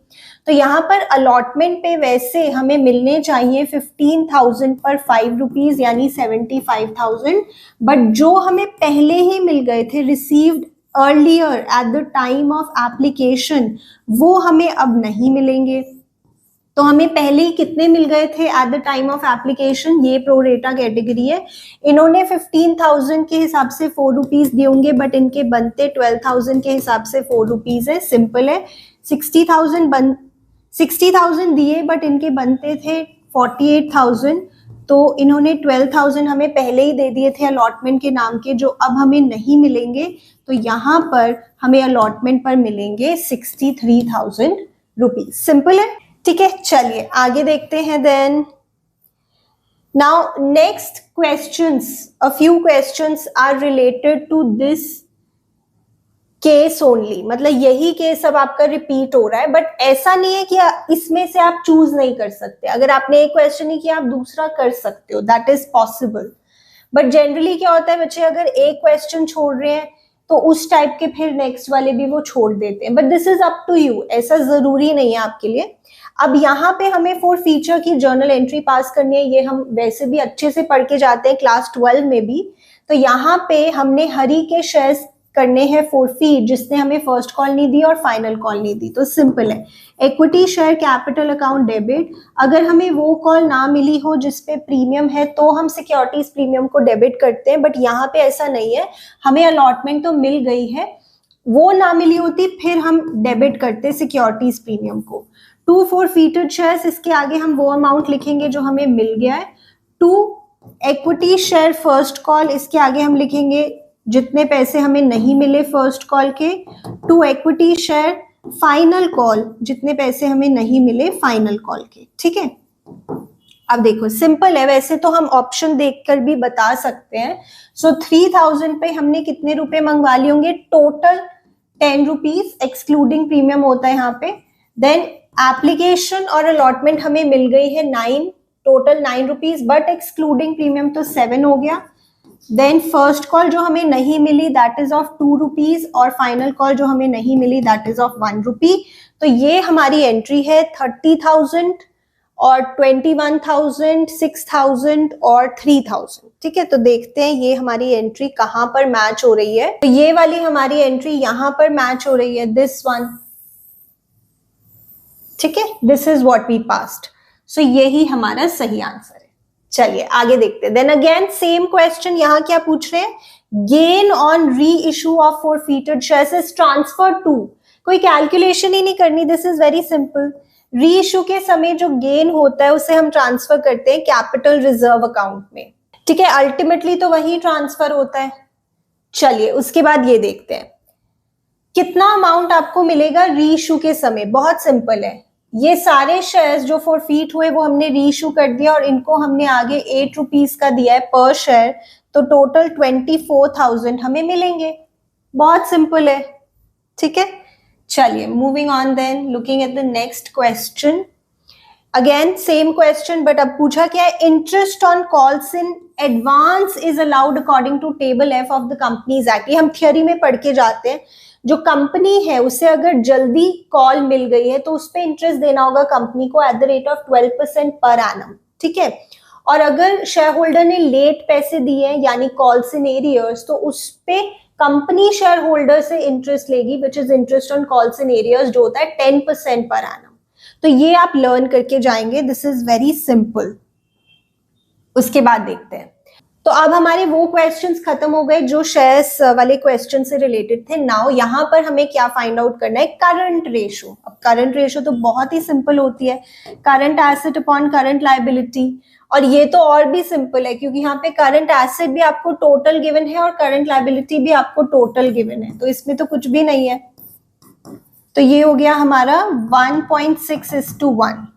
तो यहाँ पर अलॉटमेंट पे वैसे हमें मिलने चाहिए 15,000 पर ₹5 यानी 75,000, बट जो हमें पहले ही मिल गए थे received earlier eight the time of application वो हमें अब नहीं मिलेंगे। तो हमें पहले ही कितने मिल गए थे eight the time of application, ये प्रो रेटा कैटेगरी है। इन्होंने 15,000 के हिसाब से ₹4 दिए होंगे बट इनके बनते 12,000 के हिसाब से ₹4 है, सिंपल है। 60,000 दिए बट इनके बनते थे 48,000, तो इन्होंने 12,000 हमें पहले ही दे दिए थे अलॉटमेंट के नाम के, जो अब हमें नहीं मिलेंगे। तो यहाँ पर हमें अलॉटमेंट पर मिलेंगे 63,000 रुपीज। सिंपल है, ठीक है। चलिए आगे देखते हैं। Then now next questions, a few questions are related to this case only, मतलब यही केस अब आपका रिपीट हो रहा है, बट ऐसा नहीं है कि इसमें से आप चूज नहीं कर सकते। अगर आपने एक क्वेश्चन नहीं किया आप दूसरा कर सकते हो, that is possible. But generally क्या होता है, बच्चे अगर एक क्वेश्चन छोड़ रहे हैं तो उस टाइप के फिर नेक्स्ट वाले भी वो छोड़ देते हैं, but this is up to you, ऐसा जरूरी नहीं है आपके लिए। अब यहाँ पे हमें फॉर फीचर की जर्नल एंट्री पास करनी है, ये हम वैसे भी अच्छे से पढ़ के जाते हैं क्लास 12 में भी। तो यहाँ पे हमने हरी के शेयर्स करने हैं फॉरफीट, जिसने हमें फर्स्ट कॉल नहीं दी और फाइनल कॉल नहीं दी। तो सिंपल है, equity share capital account debit. अगर हमें वो कॉल ना मिली हो जिसपे प्रीमियम है तो हम सिक्योरिटीज प्रीमियम को डेबिट करते हैं, बट यहाँ पे ऐसा नहीं है, हमें अलॉटमेंट तो मिल गई है, वो ना मिली होती फिर हम डेबिट करते सिक्योरिटीज प्रीमियम को। 2 फॉरफीटेड शेयर्स, इसके आगे हम वो अमाउंट लिखेंगे जो हमें मिल गया है। 2 इक्विटी शेयर फर्स्ट कॉल, इसके आगे हम लिखेंगे जितने पैसे हमें नहीं मिले फर्स्ट कॉल के। 2 इक्विटी शेयर फाइनल कॉल, जितने पैसे हमें नहीं मिले फाइनल कॉल के, ठीक है। अब देखो सिंपल है, वैसे तो हम ऑप्शन देखकर भी बता सकते हैं। सो 3,000 पे हमने कितने रुपए मंगवा लिए होंगे, टोटल 10 रुपीज, एक्सक्लूडिंग प्रीमियम होता है यहाँ पे। देन एप्लीकेशन और अलॉटमेंट हमें मिल गई है 9, total 9 rupees, but excluding premium तो 7 हो गया। देन फर्स्ट कॉल जो हमें नहीं मिली दैट इज ऑफ 2 रुपीज, और फाइनल कॉल जो हमें नहीं मिली दैट इज ऑफ 1 रुपी। तो ये हमारी एंट्री है 30,000 और 21,000, 6,000 और 3,000, ठीक है। तो देखते हैं ये हमारी एंट्री कहां पर मैच हो रही है। तो ये वाली हमारी एंट्री यहां पर मैच हो रही है, दिस वन, ठीक है। This is what we passed, so यही हमारा सही आंसर है। चलिए आगे देखते हैं। देन अगेन सेम क्वेश्चन, यहाँ क्या पूछ रहे हैं, gain on reissue of forfeited shares is transfer to. कोई कैलकुलेशन ही नहीं करनी, this is very simple. Reissue के समय जो गेन होता है उसे हम ट्रांसफर करते हैं कैपिटल रिजर्व अकाउंट में, ठीक है। अल्टीमेटली तो वही ट्रांसफर होता है। चलिए उसके बाद ये देखते हैं कितना अमाउंट आपको मिलेगा री इशू के समय। बहुत सिंपल है, ये सारे शेयर्स जो फॉरफीट हुए वो हमने री इशू कर दिया और इनको हमने आगे 8 रुपीज का दिया है पर शेयर, तो टोटल 24,000 हमें मिलेंगे। बहुत सिंपल है, ठीक है। चलिए moving on, then looking at the next question. Again same question, but अब पूछा क्या है, interest on calls in advance is allowed according to table F of the companies act. ये हम थियोरी में पढ़ के जाते हैं, जो कंपनी है उसे अगर जल्दी कॉल मिल गई है तो उस पर इंटरेस्ट देना होगा कंपनी को at the rate of 12% per annum, ठीक है। और अगर शेयर होल्डर ने लेट पैसे दिए हैं यानी कॉल्स इन एरियर्स, तो उस पे कंपनी शेयर होल्डर से इंटरेस्ट लेगी, which is interest on calls in arrears, जो होता है 10% पर एनम। तो ये आप लर्न करके जाएंगे, दिस इज वेरी सिंपल। उसके बाद देखते हैं, तो अब हमारे वो क्वेश्चंस खत्म हो गए जो शेयर्स वाले क्वेश्चन से रिलेटेड थे। नाउ यहाँ पर हमें क्या फाइंड आउट करना है, करंट रेशो। अब करंट रेशो तो बहुत ही सिंपल होती है, current asset upon current liability. और ये तो और भी सिंपल है क्योंकि यहाँ पे करंट एसेट भी आपको टोटल गिवन है और करंट लायबिलिटी भी आपको टोटल गिवन है, तो इसमें तो कुछ भी नहीं है। तो ये हो गया हमारा 1.6:1,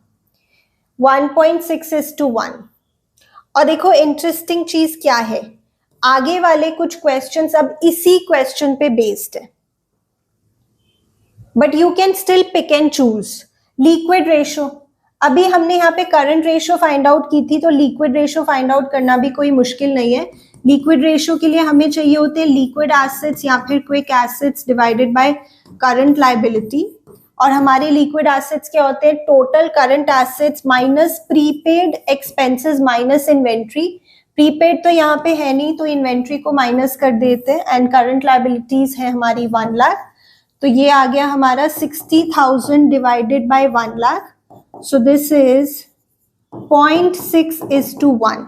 1.6:1। और देखो इंटरेस्टिंग चीज क्या है, आगे वाले कुछ क्वेश्चंस अब इसी क्वेश्चन पे बेस्ड है, but you can still pick and choose. Liquid ratio, अभी हमने यहाँ पे करंट रेशो फाइंड आउट की थी, तो लिक्विड रेशो फाइंड आउट करना भी कोई मुश्किल नहीं है। लिक्विड रेशो के लिए हमें चाहिए होते हैं लिक्विड एसेट्स या फिर quick assets divided by current liability. और हमारे लिक्विड एसेट्स क्या होते हैं, total current assets minus prepaid expenses minus inventory. Prepaid तो यहाँ पे है नहीं, तो इन्वेंट्री को माइनस कर देते हैं, एंड करंट लायबिलिटीज है हमारी 1 लाख। तो ये आ गया हमारा 60,000 divided by 1 lakh, so this is 0.6:1।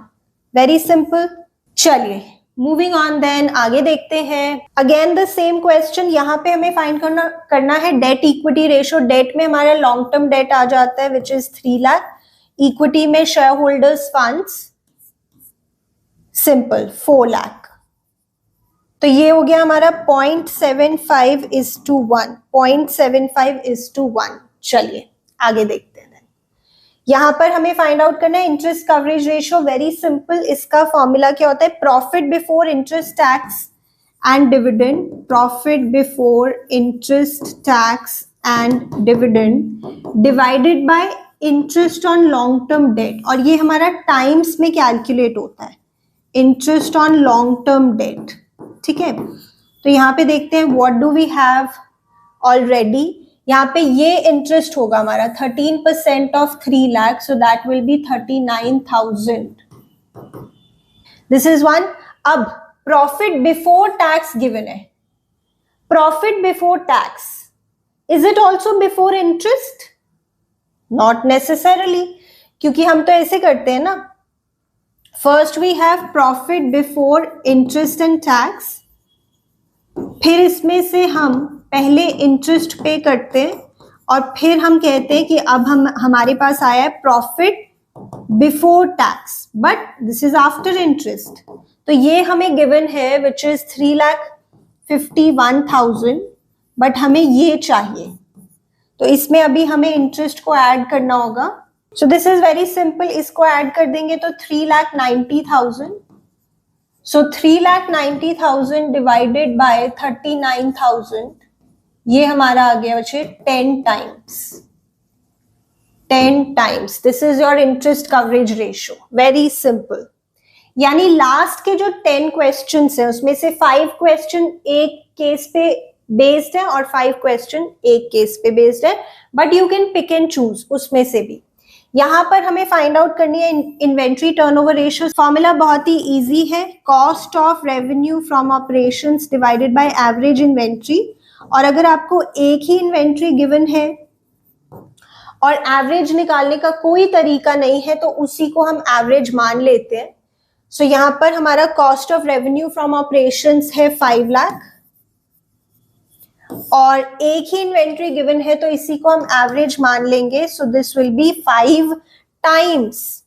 Very simple. चलिए मूविंग ऑन, देन आगे देखते हैं। अगेन द सेम क्वेश्चन, यहाँ पे हमें फाइंड करना है डेट इक्विटी रेशो। डेट में हमारा लॉन्ग टर्म डेट आ जाता है विच इज 3 लाख, इक्विटी में share holders funds simple 4 lakh. तो ये हो गया हमारा 0.75:1, 0.75:1। चलिए आगे देखते हैं। यहां पर हमें फाइंड आउट करना है interest coverage ratio. Very simple, इसका फॉर्मूला क्या होता है? Profit before interest tax and dividend, profit before interest tax and dividend divided by interest on long term debt. और ये हमारा टाइम्स में कैलकुलेट होता है, interest on long term debt. ठीक है, तो यहाँ पे देखते हैं what do we have already. यहाँ पे ये इंटरेस्ट होगा हमारा 13% ऑफ 3 lakh, so that will be 39,000। This is one. अब प्रॉफिट बिफोर टैक्स गिवन है। Profit before tax, is it also before interest? Not necessarily, क्योंकि हम तो ऐसे करते हैं ना, first we have profit before interest and tax, फिर इसमें से हम पहले इंटरेस्ट पे करते हैं और फिर हम कहते हैं कि अब हमारे पास आया है profit before tax, but this is after interest. तो ये हमें गिवन है विच इज 3,51,000, बट हमें ये चाहिए, तो इसमें अभी हमें इंटरेस्ट को ऐड करना होगा। सो दिस इज वेरी सिंपल, इसको ऐड कर देंगे तो 3,90,000। सो 3,90,000 डिवाइडेड बाय 39,000, ये हमारा आ गया बच्चे 10 times. This is your interest coverage ratio. Very simple. यानी लास्ट के जो 10 क्वेश्चंस हैं उसमें से 5 क्वेश्चन एक केस पे बेस्ड है और 5 क्वेश्चन एक केस पे बेस्ड है, but you can pick and choose उसमें से भी। यहां पर हमें फाइंड आउट करनी है इन्वेंट्री टर्नओवर रेशियो। फॉर्मूला बहुत ही इजी है, cost of revenue from operations divided by average inventory. और अगर आपको एक ही इन्वेंट्री गिवन है और एवरेज निकालने का कोई तरीका नहीं है तो उसी को हम एवरेज मान लेते हैं। सो यहां पर हमारा cost of revenue from operations है 5 लाख और एक ही इन्वेंट्री गिवन है तो इसी को हम एवरेज मान लेंगे। So this will be 5 times.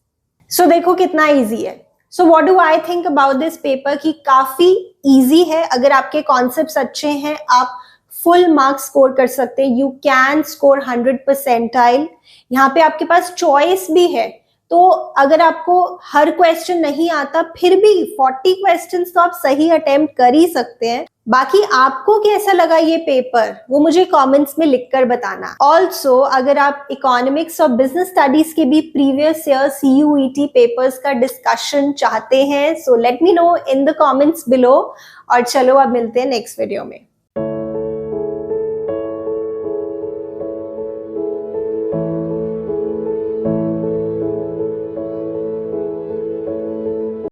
So देखो कितना इजी है। So what do I think about this paper कि काफी इजी है। अगर आपके कॉन्सेप्ट्स अच्छे हैं आप फुल मार्क्स स्कोर कर सकते हैं। You can score 100%। यहाँ पे आपके पास चॉइस भी है, तो अगर आपको हर क्वेश्चन नहीं आता फिर भी 40 क्वेश्चंस तो आप सही अटेम्प्ट कर ही सकते हैं। बाकी आपको कैसा लगा ये पेपर वो मुझे कमेंट्स में लिखकर बताना। ऑल्सो अगर आप इकोनॉमिक्स और बिजनेस स्टडीज के भी प्रीवियस ईयर CUET पेपर्स का डिस्कशन चाहते हैं, so let me know in the comments below. और चलो अब मिलते हैं नेक्स्ट वीडियो में।